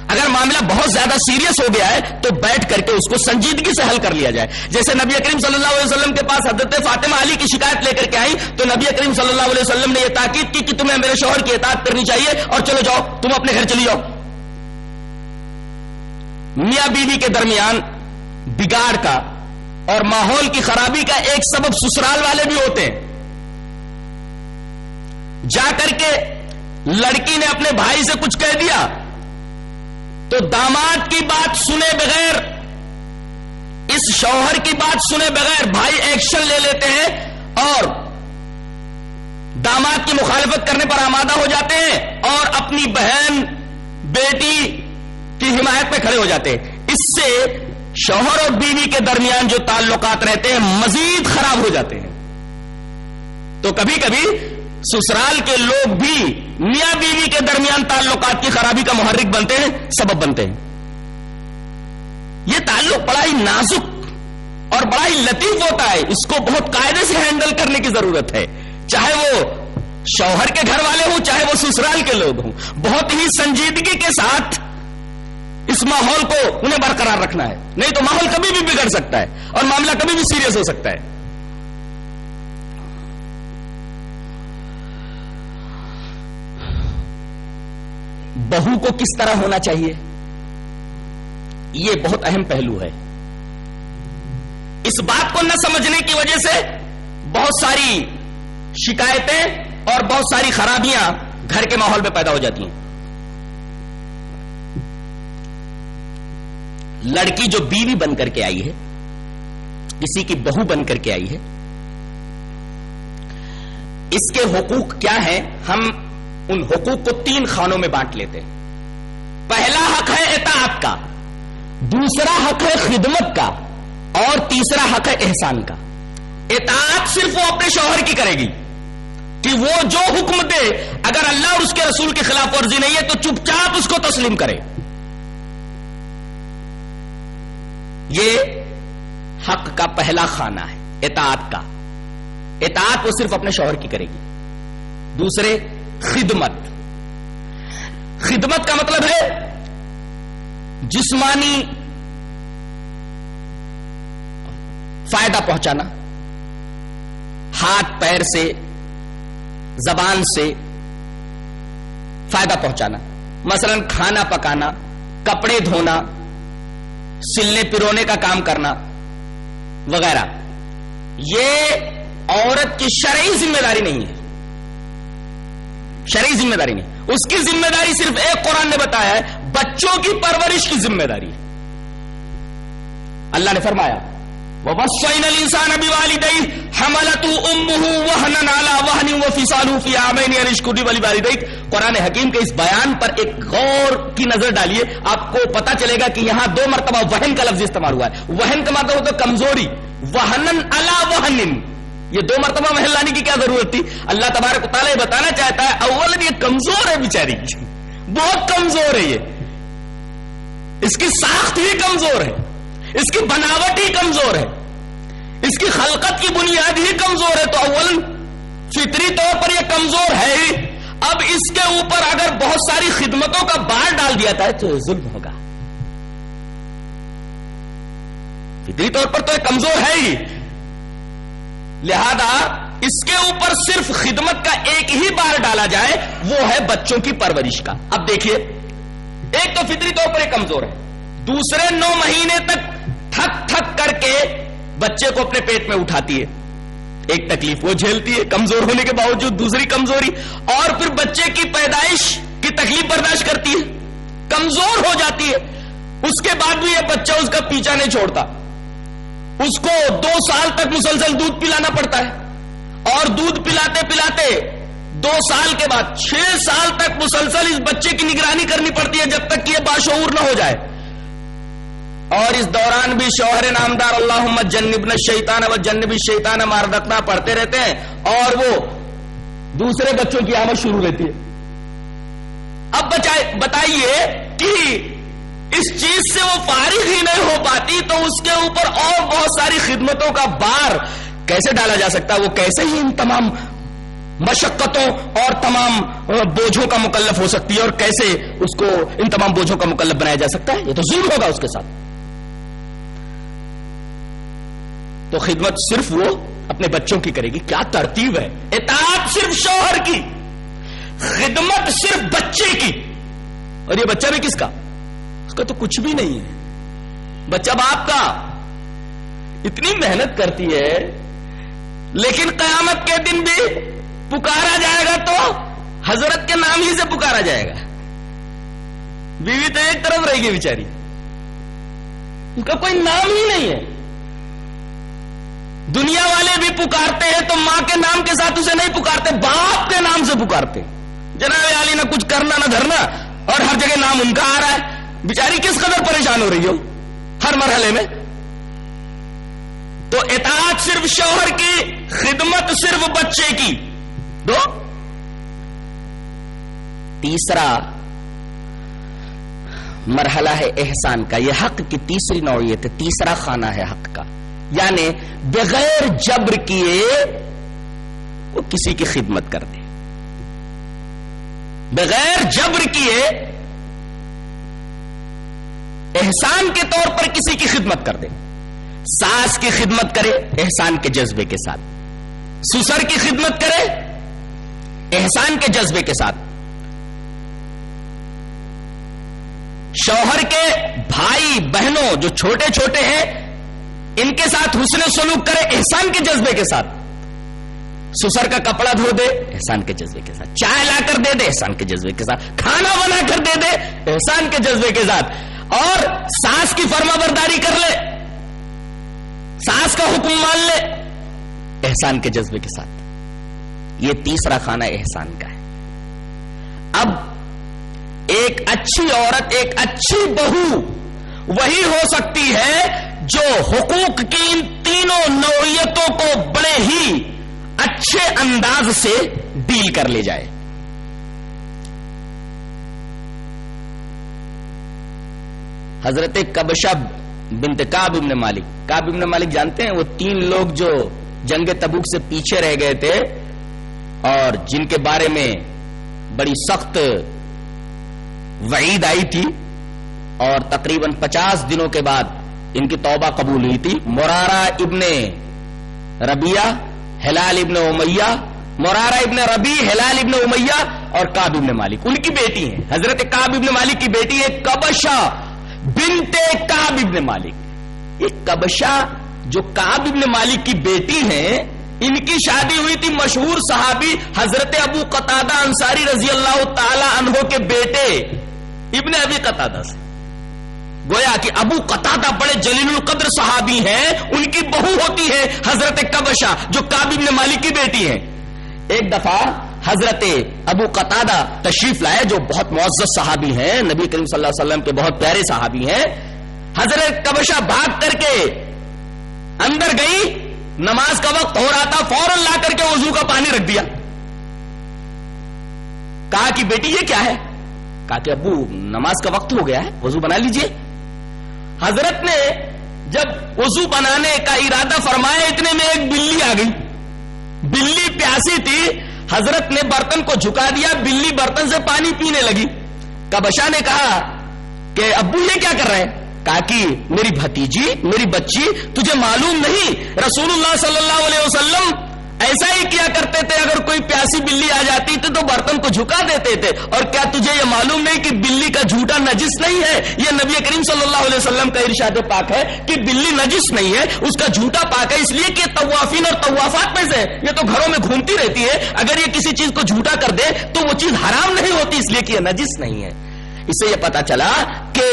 اگر معاملہ بہت زیادہ سیریس ہو گیا ہے تو بیٹھ کر کے اس کو سنجیدگی سے حل کر لیا جائے. جیسے نبی کریم صلی اللہ علیہ وسلم کے پاس حضرت فاطمہ علی کی شکایت لے کر کے آئی تو نبی کریم صلی اللہ علیہ وسلم نے یہ تاکید کی کہ تمہیں میرے شوہر کی اطاعت کرنی چاہیے اور چلو جاؤ, تم اپنے گھر چلی جاؤ. میاں بیوی کے درمیان بگاڑ کا اور ماحول کی خرابی کا ایک سبب سسرال والے بھی ہوتے ہیں. جا کر کے لڑکی نے اپنے بھائی سے کچھ کہہ دیا تو داماد کی بات سنے بغیر, اس شوہر کی بات سنے بغیر بھائی ایکشن لے لیتے ہیں اور داماد کی مخالفت کرنے پر آمادہ ہو جاتے ہیں اور اپنی بہن بیٹی کی حمایت میں کھڑے ہو جاتے ہیں. اس سے شوہر اور بیوی کے درمیان جو تعلقات رہتے ہیں مزید خراب ہو جاتے ہیں. تو کبھی کبھی سسرال کے لوگ بھی میاں بیوی کے درمیان تعلقات کی خرابی کا محرک بنتے ہیں، سبب بنتے ہیں. یہ تعلق بڑا ہی نازک اور بڑا ہی لطیف ہوتا ہے، اس کو بہت قاعدے سے ہینڈل کرنے کی ضرورت ہے، چاہے وہ شوہر کے گھر والے ہوں چاہے وہ سسرال کے لوگ ہوں. بہت ہی سنجیدگی کے ساتھ اس ماحول کو انہیں برقرار رکھنا ہے، نہیں تو ماحول کبھی بھی بگڑ سکتا ہے اور معاملہ کبھی بھی سیریس ہو سکتا ہے. بہو کو کس طرح ہونا چاہیے، یہ بہت اہم پہلو ہے. اس بات کو نہ سمجھنے کی وجہ سے بہت ساری شکایتیں اور بہت ساری خرابیاں گھر کے ماحول میں پیدا ہو جاتی ہیں. لڑکی جو بیوی بن کر کے آئی ہے، کسی کی بہو بن کر کے آئی ہے، اس کے حقوق کیا ہیں؟ ہم ان حقوق کو 3 خانوں میں بانٹ لیتے ہیں. پہلا حق ہے اطاعت کا، دوسرا حق ہے خدمت کا، اور تیسرا حق ہے احسان کا. اطاعت صرف وہ اپنے شوہر کی کرے گی کہ وہ جو حکم دے اگر اللہ اور اس کے رسول کی خلاف ورزی نہیں ہے تو چپ چاپ اس کو تسلیم کرے. یہ حق کا پہلا خانہ ہے اطاعت کا. اطاعت وہ صرف اپنے شوہر کی کرے گی. دوسرے خدمت. خدمت کا مطلب ہے جسمانی فائدہ پہنچانا، ہاتھ پیر سے زبان سے فائدہ پہنچانا، مثلا کھانا پکانا، کپڑے دھونا، سلنے پرونے کا کام کرنا وغیرہ. یہ عورت کی شرعی ذمہ داری نہیں ہے، شرعی ذمہ داری نہیں. اس کی ذمہ داری صرف ایک قرآن نے بتایا ہے، بچوں کی پرورش کی ذمہ داری ہے. اللہ نے فرمایا وَوَصَّيْنَا الْإِنسَانَ بِوَالِدَيْهِ حَمَلَتْهُ أُمُّهُ وَهْنًا عَلَى وَهْنٍ وَفِصَالُهُ فِي عَامَيْنِ أَنِ اشْكُرْ لِي وَلِوَالِدَيْكَ. قرآن حکیم کے اس بیان پر ایک غور کی نظر ڈالیے، آپ کو پتا چلے گا کہ یہاں 2 مرتبہ وہن کا لفظ استعمال ہوا ہے. وہن کا مطلب ہوتا ہے کمزوری، وہنن علی وہن. یہ 2 مرتبہ وہن لانے کی کیا ضرورت تھی؟ اللہ تبارک و تعالیٰ بتانا چاہتا ہے اولا یہ کمزور ہے بیچاری، بہت کمزور ہے، یہ اس کی ساخت ہی کمزور ہے، اس کی بناوٹ ہی کمزور ہے، اس کی خلقت کی بنیاد ہی کمزور ہے. تو اولا فطری طور پر یہ کمزور ہے ہی. اب اس کے اوپر اگر بہت ساری خدمتوں کا بار ڈال دیا جائے تو ظلم ہوگا. فطری طور پر تو یہ کمزور ہے ہی، لہذا اس کے اوپر صرف خدمت کا ایک ہی بار ڈالا جائے، وہ ہے بچوں کی پرورش کا. اب دیکھیے، ایک تو فطری طور پر یہ کمزور ہے، دوسرے 9 مہینے تک تھک تھک کر کے بچے کو اپنے پیٹ میں اٹھاتی ہے. ایک تکلیف وہ جھیلتی ہے کمزور ہونے کے باوجود، دوسری کمزوری، اور پھر بچے کی پیدائش کی تکلیف برداشت کرتی ہے، کمزور ہو جاتی ہے. اس کے بعد بھی یہ بچہ اس کا پیچھا نہیں چھوڑتا، اس کو 2 سال تک مسلسل دودھ پلانا پڑتا ہے، اور دودھ پلاتے پلاتے 2 سال کے بعد 6 سال تک مسلسل اس بچے کی نگرانی کرنی پڑتی ہے جب تک کہ یہ باشعور نہ ہو جائے. اور اس دوران بھی شوہر نامدار اللہم جنبنا الشیطان و جنب الشیطان ما رزقنا پڑھتے رہتے ہیں، اور وہ دوسرے بچوں کی آمد شروع رہتی ہے. اب بتائیے کہ اس چیز سے وہ فارغ ہی نہیں ہو پاتی تو اس کے اوپر اور بہت ساری خدمتوں کا بار کیسے ڈالا جا سکتا ہے؟ وہ کیسے ہی ان تمام مشقتوں اور تمام بوجھوں کا مکلف ہو سکتی ہے، اور کیسے اس کو ان تمام بوجھوں کا مکلف بنایا جا سکتا ہے؟ یہ تو ظلم ہوگا اس کے ساتھ. تو خدمت صرف وہ اپنے بچوں کی کرے گی. کیا ترتیب ہے! اطاعت صرف شوہر کی، خدمت صرف بچے کی. اور یہ بچہ بھی کس کا؟ اس کا تو کچھ بھی نہیں ہے، بچہ باپ کا. اتنی محنت کرتی ہے، لیکن قیامت کے دن بھی پکارا جائے گا تو حضرت کے نام ہی سے پکارا جائے گا. بیوی تو ایک طرف رہے گی بیچاری، اس کا کوئی نام ہی نہیں ہے. دنیا والے بھی پکارتے ہیں تو ماں کے نام کے ساتھ اسے نہیں پکارتے، باپ کے نام سے پکارتے. جناب علی نہ کچھ کرنا نہ دھرنا اور ہر جگہ نام ان کا آ رہا ہے. بیچاری کس قدر پریشان ہو رہی ہو ہر مرحلے میں. تو اطاعت صرف شوہر کی، خدمت صرف بچے کی. دو. تیسرا مرحلہ ہے احسان کا. یہ حق کی تیسری نوعیت ہے، تیسرا خانہ ہے حق کا. یعنی بغیر جبر کیے وہ کسی کی خدمت کر دے، بغیر جبر کیے احسان کے طور پر کسی کی خدمت کر دے. ساس کی خدمت کرے احسان کے جذبے کے ساتھ، سسر کی خدمت کرے احسان کے جذبے کے ساتھ، شوہر کے بھائی بہنوں جو چھوٹے چھوٹے ہیں ان کے ساتھ حسن سلوک کرے احسان کے جذبے کے ساتھ، سسر کا کپڑا دھو دے احسان کے جذبے کے ساتھ، چائے لا کر دے دے احسان کے جذبے کے ساتھ، کھانا بنا کر دے دے احسان کے جذبے کے ساتھ، اور ساس کی فرما برداری کر لے، ساس کا حکم مان لے احسان کے جذبے کے ساتھ. یہ تیسرا خانہ احسان کا ہے. اب ایک اچھی عورت، ایک اچھی بہو وہی ہو سکتی ہے جو حقوق کی ان تینوں نوعیتوں کو بڑے ہی اچھے انداز سے ڈیل کر لے جائے. حضرت کبشہ بنت کعب ابن مالک، کعب ابن مالک جانتے ہیں وہ 3 لوگ جو جنگ تبوک سے پیچھے رہ گئے تھے اور جن کے بارے میں بڑی سخت وعید آئی تھی اور تقریباً 50 دنوں کے بعد ان کی توبہ قبول ہوئی تھی. مرارہ ابن ربیہ، ہلال ابن امیہ، مرارہ ابن ربی، ہلال ابن امیہ اور کعب ابن مالک ان کی بیٹی ہیں. حضرت کعب ابن مالک کی بیٹی ہے کبشہ بنت کعب ابن مالک. یہ کبشہ جو کعب ابن مالک کی بیٹی ہیں ان کی شادی ہوئی تھی مشہور صحابی حضرت ابو قتادہ انصاری رضی اللہ تعالی عنہ کے بیٹے ابن ابی قتادہ سے. گویا کہ ابو قتادہ بڑے جلیل القدر صحابی ہیں، ان کی بہو ہوتی ہے حضرت کبشہ جو کعب ابن مالک کی بیٹی ہیں. ایک دفعہ حضرت ابو قتادہ تشریف لائے جو بہت معزز صحابی ہیں، نبی کریم صلی اللہ علیہ وسلم کے بہت پیارے صحابی ہیں. حضرت کبشہ بھاگ کر کے اندر گئی، نماز کا وقت ہو رہا تھا، فوراً لا کر کے وضو کا پانی رکھ دیا. کہا کہ بیٹی یہ کیا ہے؟ کہا کہ ابو نماز کا وقت ہو گیا ہے، وضو بنا لیجئے. حضرت نے جب وضو بنانے کا ارادہ فرمایا اتنے میں ایک بلی آ گئی. بلی پیاسی تھی، حضرت نے برتن کو جھکا دیا، بلی برتن سے پانی پینے لگی. کبشہ نے کہا کہ ابو یہ کیا کر رہے ہیں؟ کہا کہ میری بھتیجی، میری بچی، تجھے معلوم نہیں رسول اللہ صلی اللہ علیہ وسلم ایسا ہی کیا کرتے تھے، اگر کوئی پیاسی بلی آ جاتی تھی تو برتن کو جھکا دیتے تھے. اور کیا تجھے یہ معلوم نہیں کہ بلی کا جھوٹا نجس نہیں ہے؟ یہ نبی کریم صلی اللہ علیہ وسلم کا ارشاد پاک ہے کہ بلی نجس نہیں ہے، اس کا جھوٹا پاک ہے، اس لیے کہ طوافین اور طوافات میں سے یہ تو گھروں میں گھومتی رہتی ہے، اگر یہ کسی چیز کو جھوٹا کر دے تو وہ چیز حرام نہیں ہوتی، اس لیے کہ یہ نجس نہیں ہے. اس سے یہ پتا چلا کہ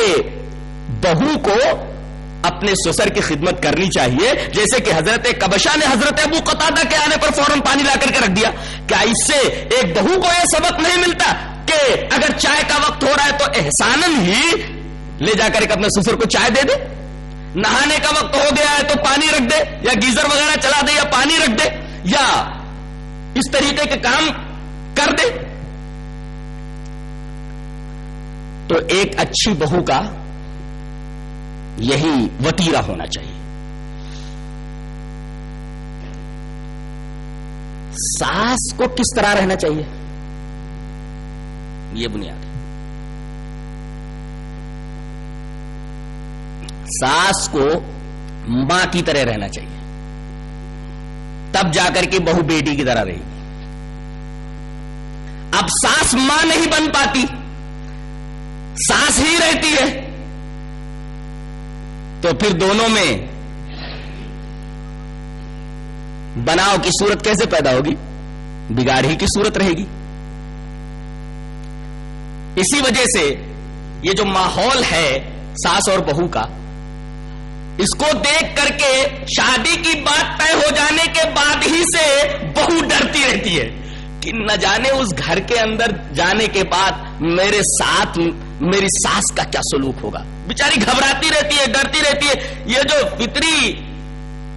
بہو کو اپنے سسر کی خدمت کرنی چاہیے، جیسے کہ حضرت کبشہ نے حضرت ابو قتادہ کے آنے پر فوراً پانی لا کر کے رکھ دیا. کیا اس سے ایک بہو کو یہ سبق نہیں ملتا کہ اگر چائے کا وقت ہو رہا ہے تو احساناً ہی لے جا کر اپنے سسر کو چائے دے دے؟ نہانے کا وقت ہو گیا ہے تو پانی رکھ دے، یا گیزر وغیرہ چلا دے، یا پانی رکھ دے، یا اس طریقے کے کام کر دے. تو ایک اچھی بہو کا یہی وتیرہ ہونا چاہیے. ساس کو کس طرح رہنا چاہیے یہ بنیاد ہے. ساس کو ماں کی طرح رہنا چاہیے، تب جا کر کے بہو بیٹی کی طرح رہے گی. اب ساس ماں نہیں بن پاتی، ساس ہی رہتی ہے، تو پھر دونوں میں بناؤ کی صورت کیسے پیدا ہوگی؟ بگاڑ ہی کی صورت رہے گی. اسی وجہ سے یہ جو ماحول ہے ساس اور بہو کا، اس کو دیکھ کر کے شادی کی بات طے ہو جانے کے بعد ہی سے بہو ڈرتی رہتی ہے کہ نہ جانے اس گھر کے اندر جانے کے بعد میرے ساتھ میری ساس کا کیا سلوک ہوگا. بیچاری گھبراتی رہتی ہے, ڈرتی رہتی ہے. یہ جو فطری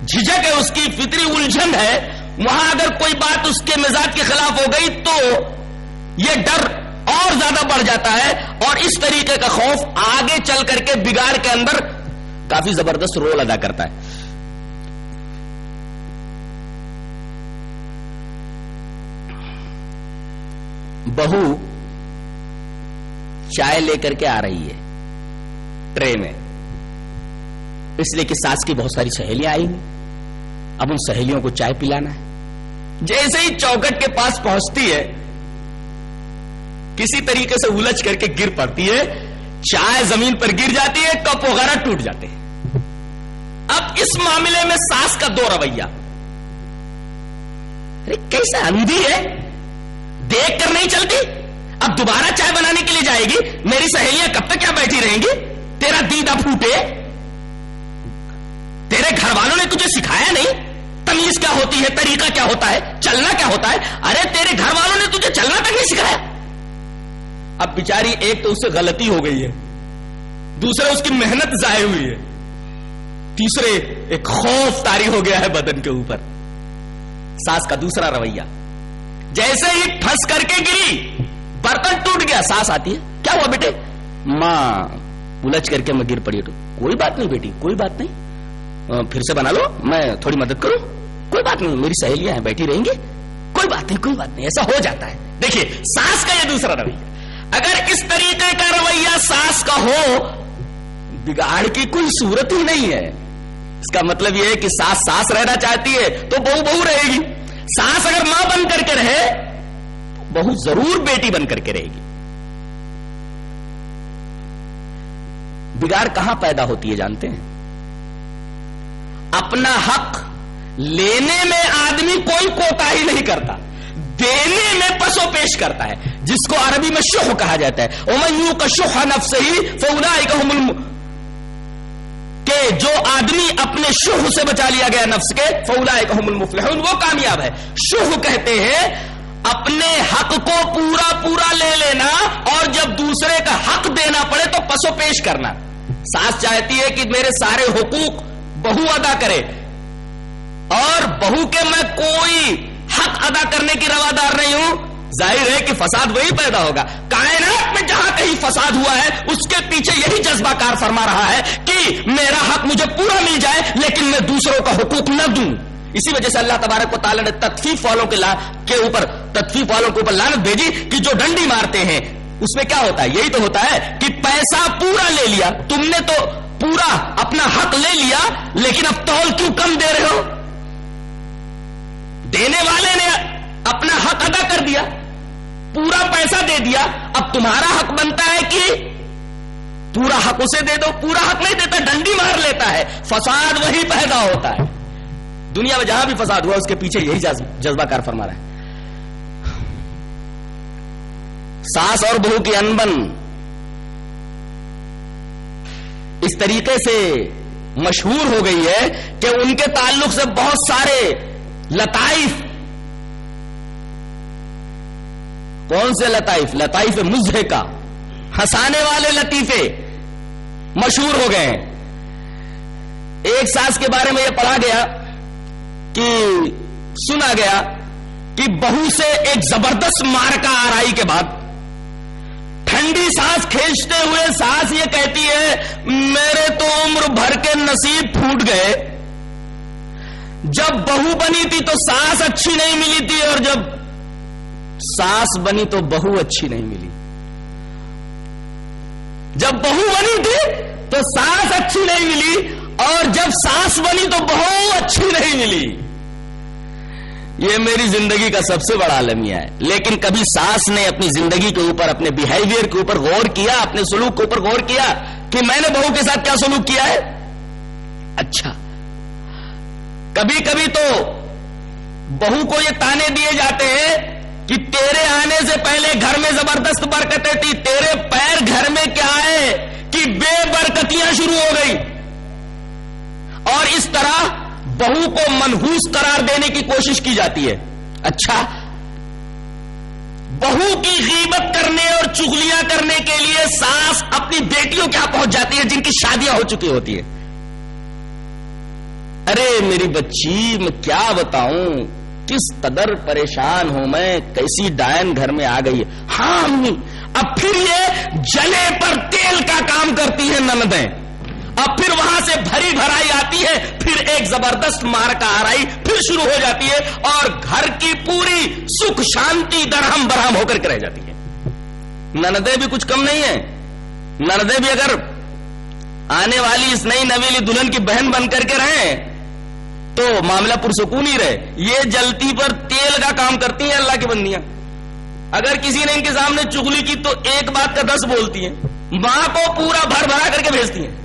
جھجک ہے, اس کی فطری الجھن ہے, وہاں اگر کوئی بات اس کے مزاج کے خلاف ہو گئی تو یہ ڈر اور زیادہ بڑھ جاتا ہے, اور اس طریقے کا خوف آگے چل کر کے بگاڑ کے اندر کافی زبردست رول ادا کرتا ہے. بہو چائے لے کر کے آ رہی ہے ٹرے میں, اس لیے کہ ساس کی بہت ساری سہیلیاں آئی ہیں, اب ان سہیلیوں کو چائے پلانا ہے. جیسے ہی چوکھٹ کے پاس پہنچتی ہے کسی طریقے سے الجھ کر کے گر پڑتی ہے, چائے زمین پر گر جاتی ہے, کپ وغیرہ ٹوٹ جاتے ہیں. اب اس معاملے میں ساس کا دو رویہ, ارے کیسا اندھی ہے, دیکھ کر نہیں چلتی, اب دوبارہ چائے بنانے کے لیے جائے گی, میری سہیلیاں کب تک کیا بیٹھی رہیں گی, تیرا دیدہ پھوٹے, تیرے گھر والوں نے تجھے سکھایا نہیں تمیز کیا ہوتی ہے, طریقہ کیا ہوتا ہے, چلنا کیا ہوتا ہے, ارے تیرے گھر والوں نے تجھے چلنا تک نہیں سکھایا. اب بیچاری ایک تو اس سے غلطی ہو گئی ہے, دوسرے اس کی محنت ضائع ہوئی ہے, تیسرے ایک خوف طاری ہو گیا ہے بدن کے اوپر. ساس کا دوسرا رویہ, جیسے ہی پھنس کر کے گری برتن ٹوٹ گیا, ساس آتی ہے, کیا ہوا بیٹے, ماں الجھ کر کے میں گر پڑی. تو کوئی بات نہیں بیٹی, کوئی بات نہیں, پھر سے بنا لو, میں تھوڑی مدد کروں, کوئی بات نہیں, میری سہیلیاں ہیں بیٹھی رہیں گی, کوئی بات نہیں, کوئی بات نہیں. ایسا ہو جاتا ہے. دیکھیے ساس کا یہ دوسرا رویہ. اگر اس طریقے کا رویہ ساس کا ہو, بگاڑ کی کوئی صورت ہی نہیں ہے. اس کا مطلب یہ ہے کہ ساس ساس رہنا چاہتی ہے تو بہو بہو رہے گی. ساس اگر ماں بن کر کے رہے تو بہو ضرور بیٹی بن کر کے رہے گی. بگاڑ کہاں پیدا ہوتی ہے جانتے ہیں؟ اپنا حق لینے میں آدمی کوئی کوتاہی نہیں کرتا, دینے میں پسو پیش کرتا ہے, جس کو عربی میں شح کہا جاتا ہے. وَمَن يُوقَ شُحَّ نَفْسِهِ فَأُولَٰئِكَ هُمُ کہ جو آدمی اپنے شح سے بچا لیا گیا نفس کے, فَأُولَٰئِكَ هُمُ الْمُفْلِحُونَ, وہ کامیاب ہے. شح کہتے ہیں اپنے حق کو پورا پورا لے لینا, اور جب دوسرے کا حق دینا پڑے تو پسو پیش کرنا. ساس چاہتی ہے کہ میرے سارے حقوق بہو ادا کرے, اور بہو کے میں کوئی حق ادا کرنے کی روادار نہیں ہوں. ظاہر ہے کہ فساد وہی پیدا ہوگا. کائنات میں جہاں کہیں فساد ہوا ہے اس کے پیچھے یہی جذبہ کار فرما رہا ہے کہ میرا حق مجھے پورا مل جائے لیکن میں دوسروں کا حقوق نہ دوں. اسی وجہ سے اللہ تبارک و تعالیٰ نے تطفیف والوں کے اوپر لعنت بھیجی کہ جو ڈنڈی مارتے ہیں اس میں کیا ہوتا ہے, یہی تو ہوتا ہے کہ پیسہ پورا لے لیا, تم نے تو پورا اپنا حق لے لیا لیکن اب تول کیوں کم دے رہے ہو. دینے والے نے اپنا حق ادا کر دیا, پورا پیسہ دے دیا, اب تمہارا حق بنتا ہے کہ پورا حق اسے دے دو. پورا حق نہیں دیتا, ڈنڈی مار لیتا ہے. فساد وہی پیدا ہوتا ہے. دنیا میں جہاں بھی فساد ہوا اس کے پیچھے یہی جذبہ کار فرما رہا ہے. ساس اور بہو کی انبن اس طریقے سے مشہور ہو گئی ہے کہ ان کے تعلق سے بہت سارے لطائف, کون سے لطائف, لطائف مضحکہ, ہنسانے والے لطیفے مشہور ہو گئے ہیں. ایک ساس کے بارے میں یہ پڑھا گیا کہ سنا گیا کہ بہو سے ایک زبردست مارکا آرائی کے بعد ٹھنڈی سانس کھینچتے ہوئے ساس یہ کہتی ہے میرے تو عمر بھر کے نصیب پھوٹ گئے. جب بہو بنی تھی تو ساس اچھی نہیں ملی تھی, اور جب ساس بنی تو بہو اچھی نہیں ملی. جب بہو بنی تھی تو ساس اچھی نہیں ملی, اور جب ساس بنی تو بہو اچھی نہیں ملی. یہ میری زندگی کا سب سے بڑا المیہ ہے. لیکن کبھی ساس نے اپنی زندگی کے اوپر, اپنے بیہیویئر کے اوپر غور کیا, اپنے سلوک کے اوپر غور کیا کہ میں نے بہو کے ساتھ کیا سلوک کیا ہے؟ اچھا, کبھی کبھی تو بہو کو یہ تانے دیے جاتے ہیں کہ تیرے آنے سے پہلے گھر میں زبردست برکتیں تھی, تیرے پیر گھر میں کیا ہے کہ بے برکتیاں شروع ہو گئی. اور اس طرح بہو کو منحوس قرار دینے کی کوشش کی جاتی ہے. اچھا، بہو کی غیبت کرنے اور چغلیاں کرنے کے لیے ساس اپنی بیٹیوں کے یہاں پہنچ جاتی ہے جن کی شادیاں ہو چکی ہوتی ہیں. ارے میری بچی، میں کیا بتاؤں کس قدر پریشان ہوں میں، کیسی ڈائن گھر میں آ گئی ہے. ہاں امی، اب پھر یہ جلے پر تیل کا کام کرتی ہیں نندیں، اب پھر وہاں سے بھری بھرائی آتی ہے، پھر ایک زبردست مارکا آرائی پھر شروع ہو جاتی ہے، اور گھر کی پوری سکھ شانتی درہم برہم ہو کر کے رہ جاتی ہے. نندیں بھی کچھ کم نہیں ہیں. نندیں بھی اگر آنے والی اس نئی نویلی دلہن کی بہن بن کر کے رہیں تو معاملہ پرسکون ہی رہے. یہ جلتی پر تیل کا کام کرتی ہیں اللہ کی بندیاں. اگر کسی نے ان کے سامنے چغلی کی تو ایک بات کا 10 بولتی ہیں. ماں کو پورا بھر بھرا کر کے بھیجتی ہیں،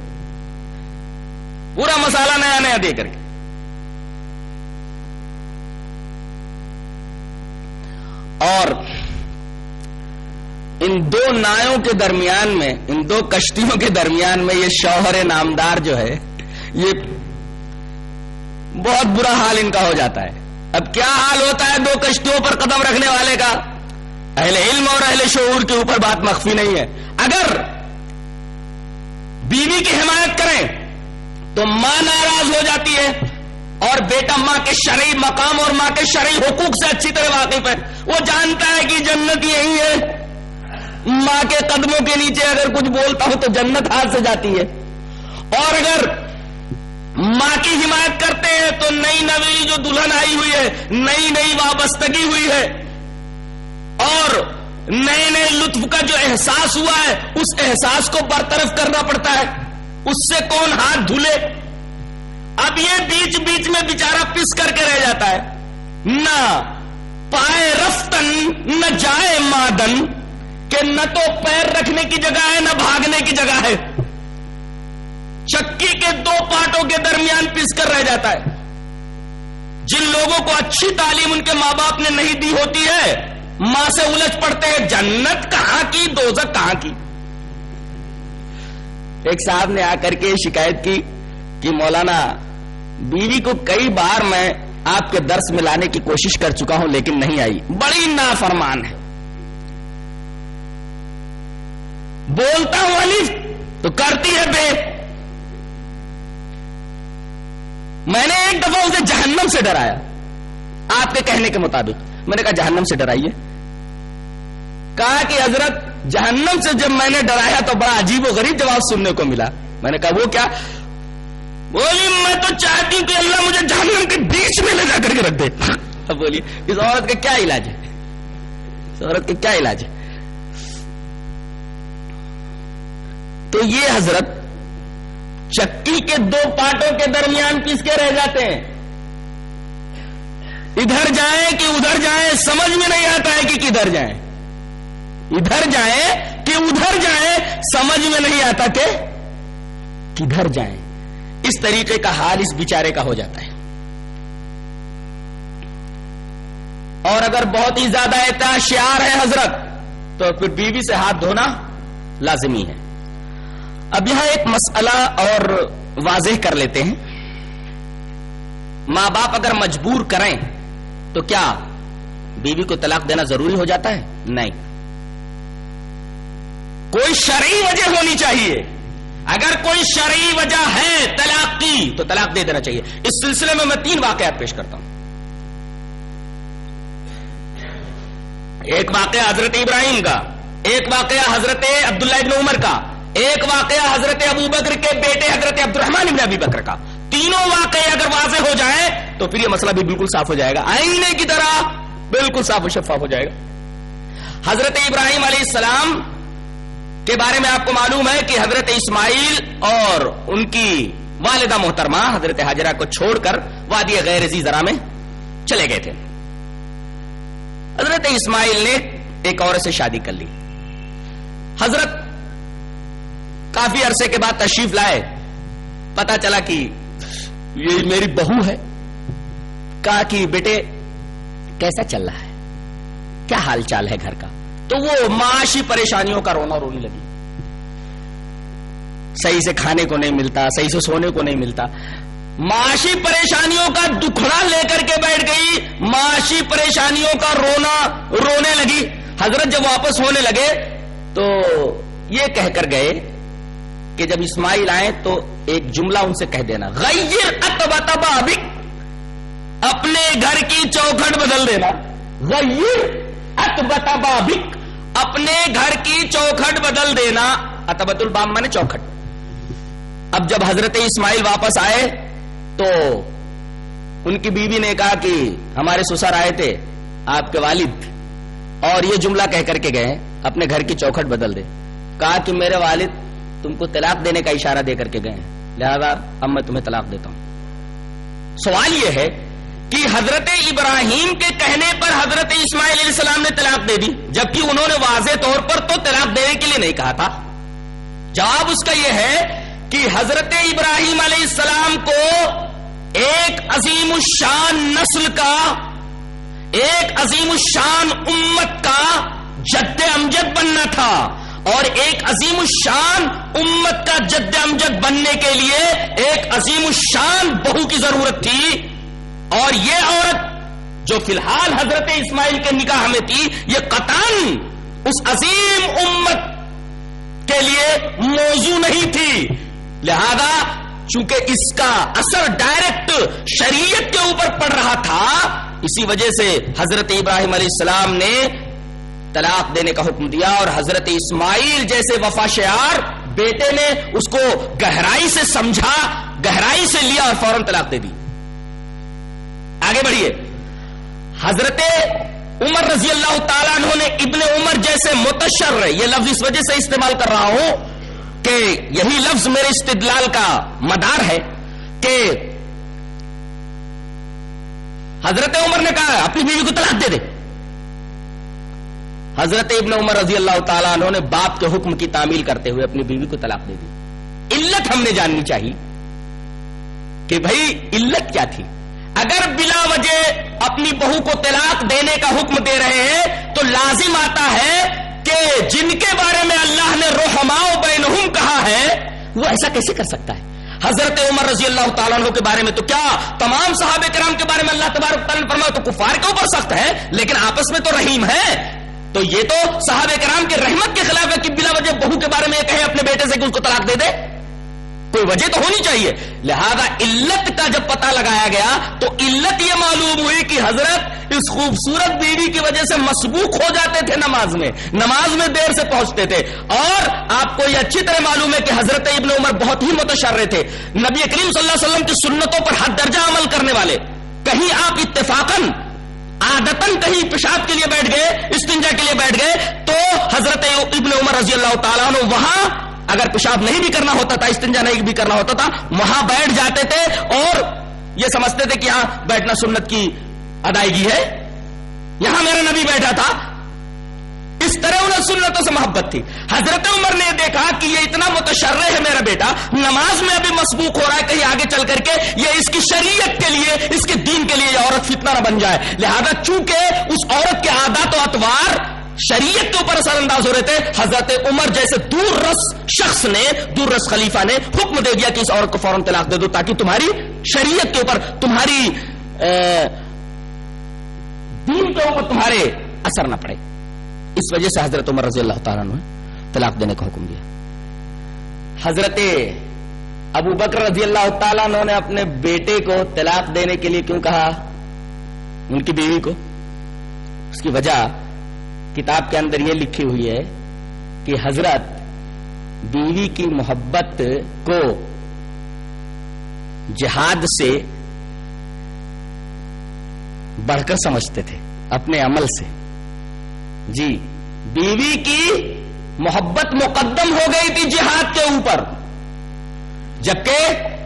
پورا مسالہ نیا نیا دے کر کے. اور ان دو نایوں کے درمیان میں، ان دو کشتیوں کے درمیان میں یہ شوہر نامدار جو ہے، یہ بہت برا حال ان کا ہو جاتا ہے. اب کیا حال ہوتا ہے دو کشتیوں پر قدم رکھنے والے کا؟ اہل علم اور اہل شعور کے اوپر بات مخفی نہیں ہے. اگر بیوی کی حمایت کریں تو ماں ناراض ہو جاتی ہے، اور بیٹا ماں کے شرعی مقام اور ماں کے شرعی حقوق سے اچھی طرح واقف ہے. وہ جانتا ہے کہ جنت یہی ہے، ماں کے قدموں کے نیچے اگر کچھ بولتا ہوں تو جنت ہاتھ سے جاتی ہے. اور اگر ماں کی حمایت کرتے ہیں تو نئی نویلی جو دلہن آئی ہوئی ہے، نئی نئی وابستگی ہوئی ہے، اور نئے نئے لطف کا جو احساس ہوا ہے اس احساس کو برطرف کرنا پڑتا ہے. اس سے کون ہاتھ دھلے؟ اب یہ بیچ بیچ میں بیچارہ پس کر کے رہ جاتا ہے. نہ پائے رفتن نہ جائے مادن، کہ نہ تو پیر رکھنے کی جگہ ہے نہ بھاگنے کی جگہ ہے. چکی کے دو پاٹوں کے درمیان پس کر رہ جاتا ہے. جن لوگوں کو اچھی تعلیم ان کے ماں باپ نے نہیں دی ہوتی ہے، ماں سے الجھ پڑتے ہیں، جنت کہاں کی دوزخ کہاں کی. ایک صاحب نے آ کر کے شکایت کی کہ مولانا، بیوی کو کئی بار میں آپ کے درس میں لانے کی کوشش کر چکا ہوں لیکن نہیں آئی، بڑی نافرمان ہے. بولتا ہوں الف تو کرتی ہے بے. میں نے ایک دفعہ اسے جہنم سے ڈرایا آپ کے کہنے کے مطابق. میں نے کہا جہنم سے ڈرائیے. کہا کہ حضرت جہنم سے جب میں نے ڈرایا تو بڑا عجیب و غریب جواب سننے کو ملا. میں نے کہا وہ کیا؟ بولی میں تو چاہتی ہوں کہ اللہ مجھے جہنم کے بیچ میں لے جا کر کے رکھ دے. اب بولیے اس عورت کا کیا علاج ہے؟ اس عورت کا کیا علاج ہے؟ تو یہ حضرت چکی کے دو پاٹوں کے درمیان پس کے رہ جاتے ہیں. ادھر جائیں کہ ادھر جائیں سمجھ میں نہیں آتا ہے کہ کدھر جائیں. ادھر جائیں کہ ادھر جائیں سمجھ میں نہیں آتا کہ کدھر جائیں. اس طریقے کا حال اس بیچارے کا ہو جاتا ہے. اور اگر بہت ہی زیادہ اعتیاشیار ہے حضرت تو پھر بیوی سے ہاتھ دھونا لازمی ہے. اب یہاں ایک مسئلہ اور واضح کر لیتے ہیں. ماں باپ اگر مجبور کریں تو کیا بیوی کو طلاق دینا ضروری ہو جاتا ہے؟ نہیں. کوئی شرعی وجہ ہونی چاہیے. اگر کوئی شرعی وجہ ہے طلاق کی تو طلاق دے دینا چاہیے. اس سلسلے میں 3 واقعات پیش کرتا ہوں. ایک واقعہ حضرت ابراہیم کا، ایک واقعہ حضرت عبداللہ ابن عمر کا، ایک واقعہ حضرت ابو بکر کے بیٹے حضرت عبد الرحمن ابن ابی بکر کا. تینوں واقعے اگر واضح ہو جائے تو پھر یہ مسئلہ بھی بالکل صاف ہو جائے گا، آئینے کی طرح بالکل صاف و شفاف ہو جائے گا. حضرت ابراہیم علیہ السلام کے بارے میں آپ کو معلوم ہے کہ حضرت اسماعیل اور ان کی والدہ محترمہ حضرت حاجرہ کو چھوڑ کر وادی غیر ذی زرع میں چلے گئے تھے. حضرت اسماعیل نے ایک عورت سے شادی کر لی. حضرت کافی عرصے کے بعد تشریف لائے، پتا چلا کہ یہ میری بہو ہے. کہا کہ بیٹے کیسا چل رہا ہے، کیا حال چال ہے گھر کا؟ تو وہ معاشی پریشانیوں کا رونا رونے لگی. صحیح سے کھانے کو نہیں ملتا، صحیح سے سونے کو نہیں ملتا. معاشی پریشانیوں کا دکھڑا لے کر کے بیٹھ گئی، معاشی پریشانیوں کا رونے لگی۔ حضرت جب واپس ہونے لگے تو یہ کہہ کر گئے کہ جب اسماعیل آئے تو ایک جملہ ان سے کہہ دینا، غیر اتبت بابک، اپنے گھر کی چوکھٹ بدل دینا، غیر اتبت بابک، اپنے گھر کی چوکھٹ بدل دینا۔ اتبت الباب مانے چوکھٹ۔ اب جب حضرت اسماعیل واپس آئے تو ان کی بیوی نے کہا کہ ہمارے سسر آئے تھے آپ کے والد، اور یہ جملہ کہہ کر کے گئے اپنے گھر کی چوکھٹ بدل دے۔ کہا کہ میرے والد تم کو طلاق دینے کا اشارہ دے کر کے گئے، لہذا اب میں تمہیں طلاق دیتا ہوں۔ سوال یہ ہے کہ حضرت ابراہیم کے کہنے پر حضرت اسماعیل علیہ السلام نے طلاق دے دی، جبکہ انہوں نے واضح طور پر تو طلاق دینے کے لیے نہیں کہا تھا۔ جواب اس کا یہ ہے کہ حضرت ابراہیم علیہ السلام کو ایک عظیم الشان نسل کا، ایک عظیم الشان امت کا جد امجد بننا تھا، اور ایک عظیم الشان امت کا جد امجد بننے کے لیے ایک عظیم الشان بہو کی ضرورت تھی، اور یہ عورت جو فی الحال حضرت اسماعیل کے نکاح میں تھی، یہ قطعاً اس عظیم امت کے لیے موضوع نہیں تھی۔ لہذا چونکہ اس کا اثر ڈائریکٹ شریعت کے اوپر پڑ رہا تھا، اسی وجہ سے حضرت ابراہیم علیہ السلام نے طلاق دینے کا حکم دیا، اور حضرت اسماعیل جیسے وفا شعار بیٹے نے اس کو گہرائی سے سمجھا، گہرائی سے لیا اور فوراً طلاق دے دی۔ آگے بڑھیے۔ حضرت عمر رضی اللہ تعالیٰ عنہ نے ابن عمر جیسے متشرع، یہ لفظ اس وجہ سے استعمال کر رہا ہوں کہ یہی لفظ میرے استدلال کا مدار ہے، کہ حضرت عمر نے کہا اپنی بیوی کو طلاق دے دے۔ حضرت ابن عمر رضی اللہ تعالیٰ عنہ نے باپ کے حکم کی تعمیل کرتے ہوئے اپنی بیوی کو طلاق دے دی۔ علت ہم نے جاننی چاہیے کہ بھائی علت کیا تھی۔ اگر بلا وجہ اپنی بہو کو طلاق دینے کا حکم دے رہے ہیں تو لازم آتا ہے کہ جن کے بارے میں اللہ نے رحماء بینہم کہا ہے وہ ایسا کیسے کر سکتا ہے؟ حضرت عمر رضی اللہ تعالیٰ عنہ کے بارے میں تو کیا تمام صحابہ کرام کے بارے میں اللہ تبارک تعالیٰ نے فرمایا تو کفار کے اوپر سخت ہے، لیکن آپس میں تو رحیم ہے۔ تو یہ تو صحابہ کرام کے رحمت کے خلاف ہے کہ بلا وجہ بہو کے بارے میں یہ کہے اپنے بیٹے سے کہ اس کو طلاق دے دے، کوئی وجہ تو ہونی چاہیے۔ لہذا علت کا جب پتہ لگایا گیا تو علت یہ معلوم ہوئی کہ حضرت اس خوبصورت بیوی کی وجہ سے مسبوق ہو جاتے تھے، نماز میں دیر سے پہنچتے تھے، اور آپ کو یہ اچھی طرح معلوم ہے کہ حضرت ابن عمر بہت ہی متشرع تھے، نبی کریم صلی اللہ علیہ وسلم کی سنتوں پر حد درجہ عمل کرنے والے۔ کہیں آپ اتفاقاً عادتاً کہیں پیشاب کے لیے بیٹھ گئے، استنجا کے لیے بیٹھ گئے تو حضرت ابن عمر رضی اللہ تعالیٰ عنہ وہاں اگر پیشاب نہیں بھی کرنا ہوتا تھا، استنجا نہیں بھی کرنا ہوتا تھا، وہاں بیٹھ جاتے تھے اور یہ سمجھتے تھے کہ یہاں بیٹھنا سنت کی ادائیگی ہے، یہاں میرا نبی بیٹھا تھا۔ اس طرح انہیں سنتوں سے محبت تھی۔ حضرت عمر نے دیکھا کہ یہ اتنا متشرع ہے میرا بیٹا، نماز میں ابھی مسبوق ہو رہا ہے، کہیں آگے چل کر کے یہ اس کی شریعت کے لیے، اس کے دین کے لیے یہ عورت فتنہ نہ بن جائے، لہذا چونکہ اس عورت کے عادات و اطوار شریعت کے اوپر اثر انداز ہو رہے تھے، حضرت عمر جیسے دور رس شخص نے، دور رس خلیفہ نے حکم دے دیا کہ اس عورت کو فوراً طلاق دے دو تاکہ تمہاری شریعت کے اوپر، تمہاری دین کے اوپر تمہارے اثر نہ پڑے۔ اس وجہ سے حضرت عمر رضی اللہ تعالیٰ نے طلاق دینے کا حکم دیا۔ حضرت ابو بکر رضی اللہ تعالیٰ عنہ نے اپنے بیٹے کو طلاق دینے کے لیے کیوں کہا ان کی بیوی کو؟ اس کی وجہ کتاب کے اندر یہ لکھی ہوئی ہے کہ حضرت بیوی کی محبت کو جہاد سے بڑھ کر سمجھتے تھے اپنے عمل سے۔ جی، بیوی کی محبت مقدم ہو گئی تھی جہاد کے اوپر، جبکہ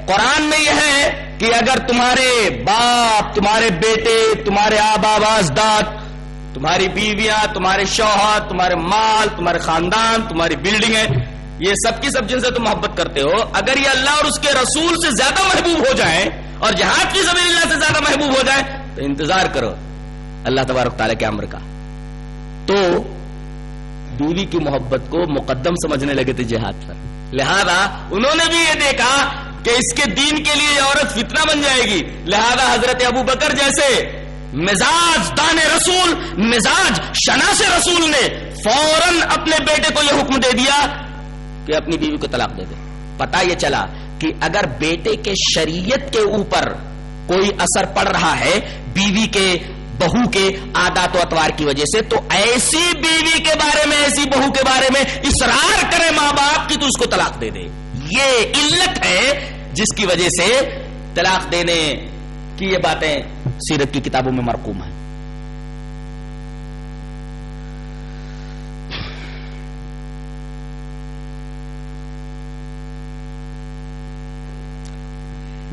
قرآن میں یہ ہے کہ اگر تمہارے باپ، تمہارے بیٹے، تمہارے آبا و اجداد، تمہاری بیویاں، تمہارے شوہر، تمہارے مال، تمہارے خاندان، تمہاری بلڈنگیں، یہ سب کی سب جن سے تم محبت کرتے ہو، اگر یہ اللہ اور اس کے رسول سے زیادہ محبوب ہو جائیں اور جہاد کی سبیل اللہ سے زیادہ محبوب ہو جائیں تو انتظار کرو اللہ تبارک تعالیٰ کے امر کا۔ تو بیوی کی محبت کو مقدم سمجھنے لگے تھے جہاد پر، لہذا انہوں نے بھی یہ دیکھا کہ اس کے دین کے لیے یہ عورت فتنہ بن جائے گی، لہذا حضرت ابو بکر جیسے مزاج دان رسول، مزاج شناس رسول نے فوراً اپنے بیٹے کو یہ حکم دے دیا کہ اپنی بیوی کو طلاق دے دے۔ پتہ یہ چلا کہ اگر بیٹے کے شریعت کے اوپر کوئی اثر پڑ رہا ہے بیوی کے، بہو کے عادات و اطوار کی وجہ سے، تو ایسی بیوی کے بارے میں، ایسی بہو کے بارے میں اصرار کرے ماں باپ کی تو اس کو طلاق دے دے۔ یہ علت ہے جس کی وجہ سے طلاق دینے کی یہ باتیں سیرت کی کتابوں میں مرقوم ہیں۔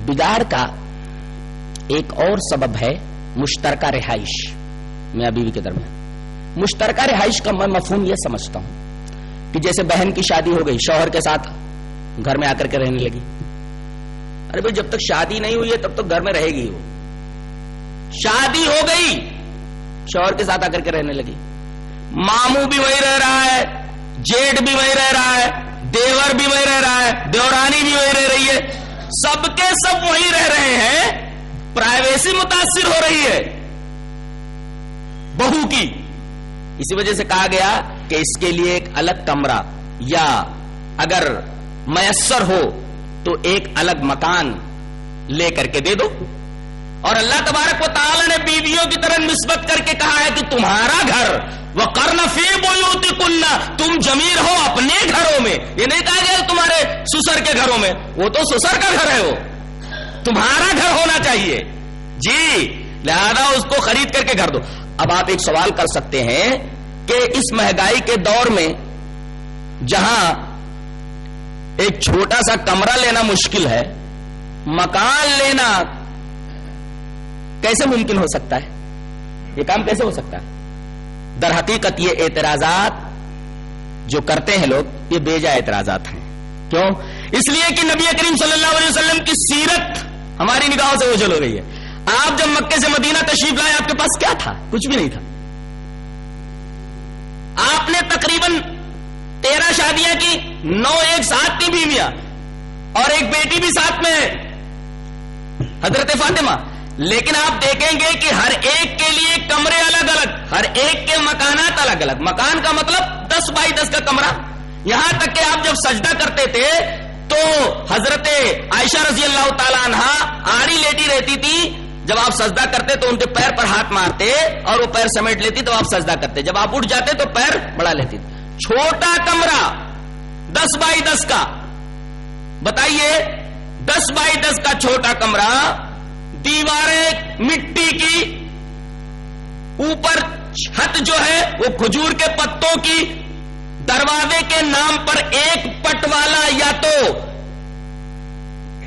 بگاڑ کا ایک اور سبب ہے مشترکہ رہائش، میاں بیوی کے درمیان۔ مشترکہ رہائش کا میں مفہوم یہ سمجھتا ہوں کہ جیسے بہن کی شادی ہو گئی، شوہر کے ساتھ گھر میں آ کر کے رہنے لگی۔ ارے بھائی جب تک شادی نہیں ہوئی ہے تب تک گھر میں رہے گی وہ۔ شادی ہو گئی، شوہر کے ساتھ آ کر کے رہنے لگی، ماموں بھی وہی رہ رہا ہے، جیٹ بھی وہی رہ رہا ہے، دیور بھی وہی رہ رہا ہے، دیورانی بھی وہی رہ رہی ہے، سب کے سب وہی رہ رہے ہیں، پرائیویسی متاثر ہو رہی ہے بہو کی۔ اسی وجہ سے کہا گیا کہ اس کے لیے ایک الگ کمرہ، یا اگر میسر ہو تو ایک الگ مکان لے کر کے دے دو۔ اور اللہ تبارک و تعالی نے بیویوں کی طرح نسبت کر کے کہا ہے کہ تمہارا گھر وَقَرْنَ فِي بُيُوتِكُنَّ، تم جمیر ہو اپنے گھروں میں۔ یہ نہیں کہا گیا تمہارے سسر کے گھروں میں، وہ تو سسر کا گھر ہے، وہ تمہارا گھر ہونا چاہیے جی، لہذا اس کو خرید کر کے گھر دو۔ اب آپ ایک سوال کر سکتے ہیں کہ اس مہنگائی کے دور میں جہاں ایک چھوٹا سا کمرہ لینا مشکل ہے، مکان لینا کیسے ممکن ہو سکتا ہے؟ یہ کام کیسے ہو سکتا ہے؟ در حقیقت یہ اعتراضات جو کرتے ہیں لوگ، یہ بے جا اعتراضات ہیں۔ کیوں؟ اس لیے کہ نبی کریم صلی اللہ علیہ وسلم کی سیرت ہماری نگاہوں سے اوجھل ہو گئی ہے۔ آپ جب مکے سے مدینہ تشریف لائے، آپ کے پاس کیا تھا؟ کچھ بھی نہیں تھا۔ آپ نے تقریباً 13 شادیاں کی، 9 ایک ساتھ کی بیویاں، اور ایک بیٹی بھی ساتھ میں ہے، حضرت فاطمہ۔ لیکن آپ دیکھیں گے کہ ہر ایک کے لیے کمرے الگ الگ، ہر ایک کے مکانات الگ الگ۔ مکان کا مطلب 10 بائی 10 کا کمرہ۔ یہاں تک کہ آپ جب سجدہ کرتے تھے تو حضرت عائشہ رضی اللہ تعالی عنہ آڑی لیٹی رہتی تھی، جب آپ سجدہ کرتے تو ان کے پیر پر ہاتھ مارتے اور وہ پیر سمیٹ لیتی تو آپ سجدہ کرتے، جب آپ اٹھ جاتے تو پیر بڑھا لیتی تھی۔ چھوٹا کمرہ 10 بائی 10 کا، بتائیے 10 بائی 10 کا چھوٹا کمرہ، دیواریں مٹی کی، اوپر چھت جو ہے وہ کھجور کے پتوں کی، دروازے کے نام پر ایک پٹ والا یا تو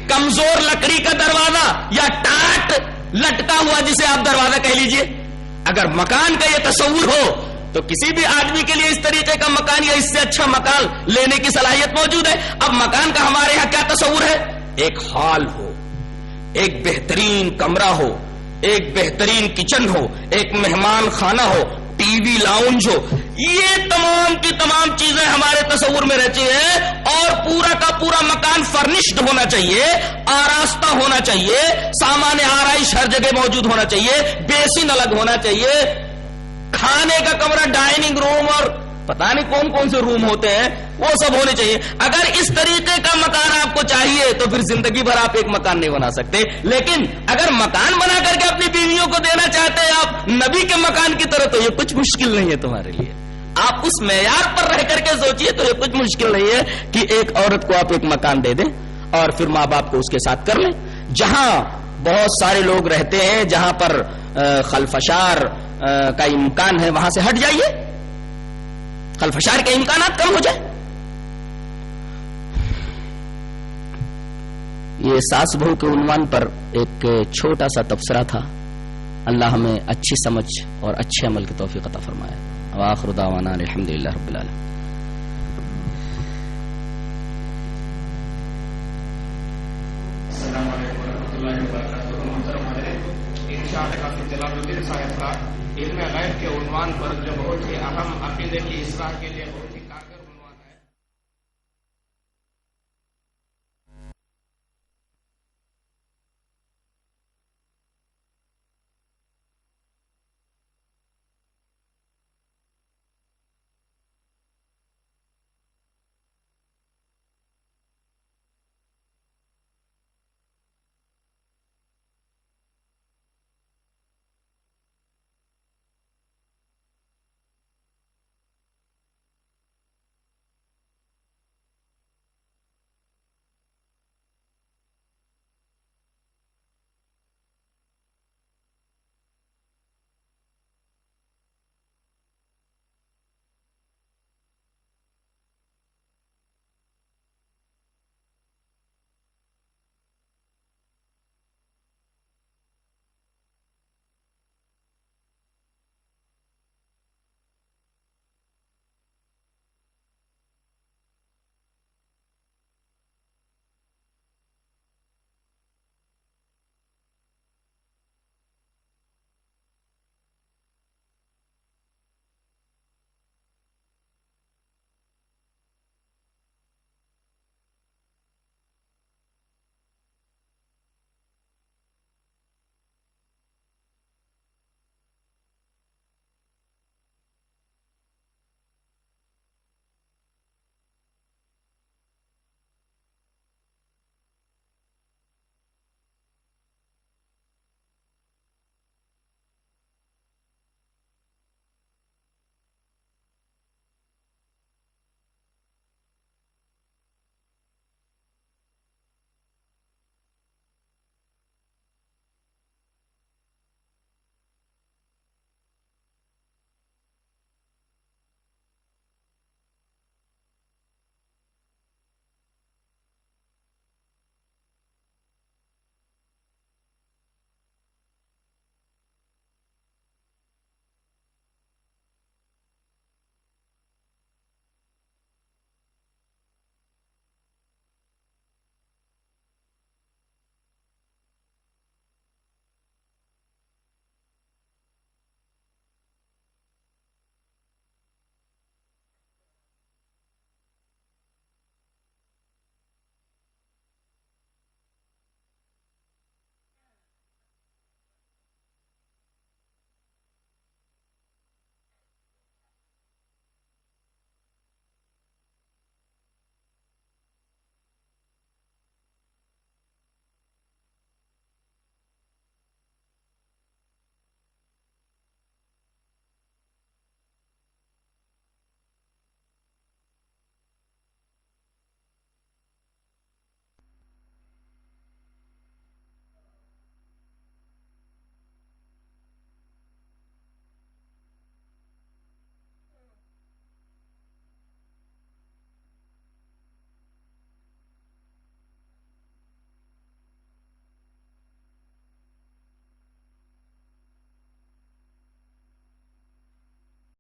کمزور لکڑی کا دروازہ یا ٹاٹ لٹکا ہوا جسے آپ دروازہ کہہ لیجئے۔ اگر مکان کا یہ تصور ہو تو کسی بھی آدمی کے لیے اس طریقے کا مکان یا اس سے اچھا مکان لینے کی صلاحیت موجود ہے۔ اب مکان کا ہمارے یہاں کیا تصور ہے؟ ایک ہال ہو، ایک بہترین کمرہ ہو، ایک بہترین کچن ہو، ایک مہمان خانہ ہو، ٹی وی لاؤنج ہو، یہ تمام کی تمام چیزیں ہمارے تصور میں رہتی ہیں، اور پورا کا پورا مکان فرنشڈ ہونا چاہیے، آراستہ ہونا چاہیے، سامان آرائش ہر جگہ موجود ہونا چاہیے، بیسن الگ ہونا چاہیے، کھانے کا کمرہ، ڈائننگ روم اور پتہ نہیں کون کون سے روم ہوتے ہیں وہ سب ہونے چاہیے۔ اگر اس طریقے کا مکان آپ کو چاہیے تو پھر زندگی بھر آپ ایک مکان نہیں بنا سکتے، لیکن اگر مکان بنا کر کے اپنی بیویوں کو دینا چاہتے ہیں آپ نبی کے مکان کی طرح، تو یہ کچھ مشکل نہیں ہے تمہارے لیے۔ آپ اس معیار پر رہ کر کے سوچئے تو یہ کچھ مشکل نہیں ہے کہ ایک عورت کو آپ ایک مکان دے دیں اور پھر ماں باپ کو اس کے ساتھ کر لیں۔ جہاں بہت سارے لوگ رہتے ہیں، جہاں پر خلفشار کا امکان ہے، وہاں سے ہٹ جائیے، خلفشار کے امکانات کم ہو جائے۔ یہ ساس بہو کے عنوان پر ایک چھوٹا سا تبصرہ تھا۔ اللہ ہمیں اچھی سمجھ اور اچھے عمل کی توفیق عطا فرمائے۔ وآخر دعوانا الحمدللہ رب العالمین۔ السلام علیکم ورحمۃ اللہ وبرکاتہ۔ محترم حضرات، انشاءاللہ حافظ جلال الدین صاحب کا علم غیب کے عنوان پر جو بہت ہی اہم عقیدے کی اصلاح کے لیے بہت ہی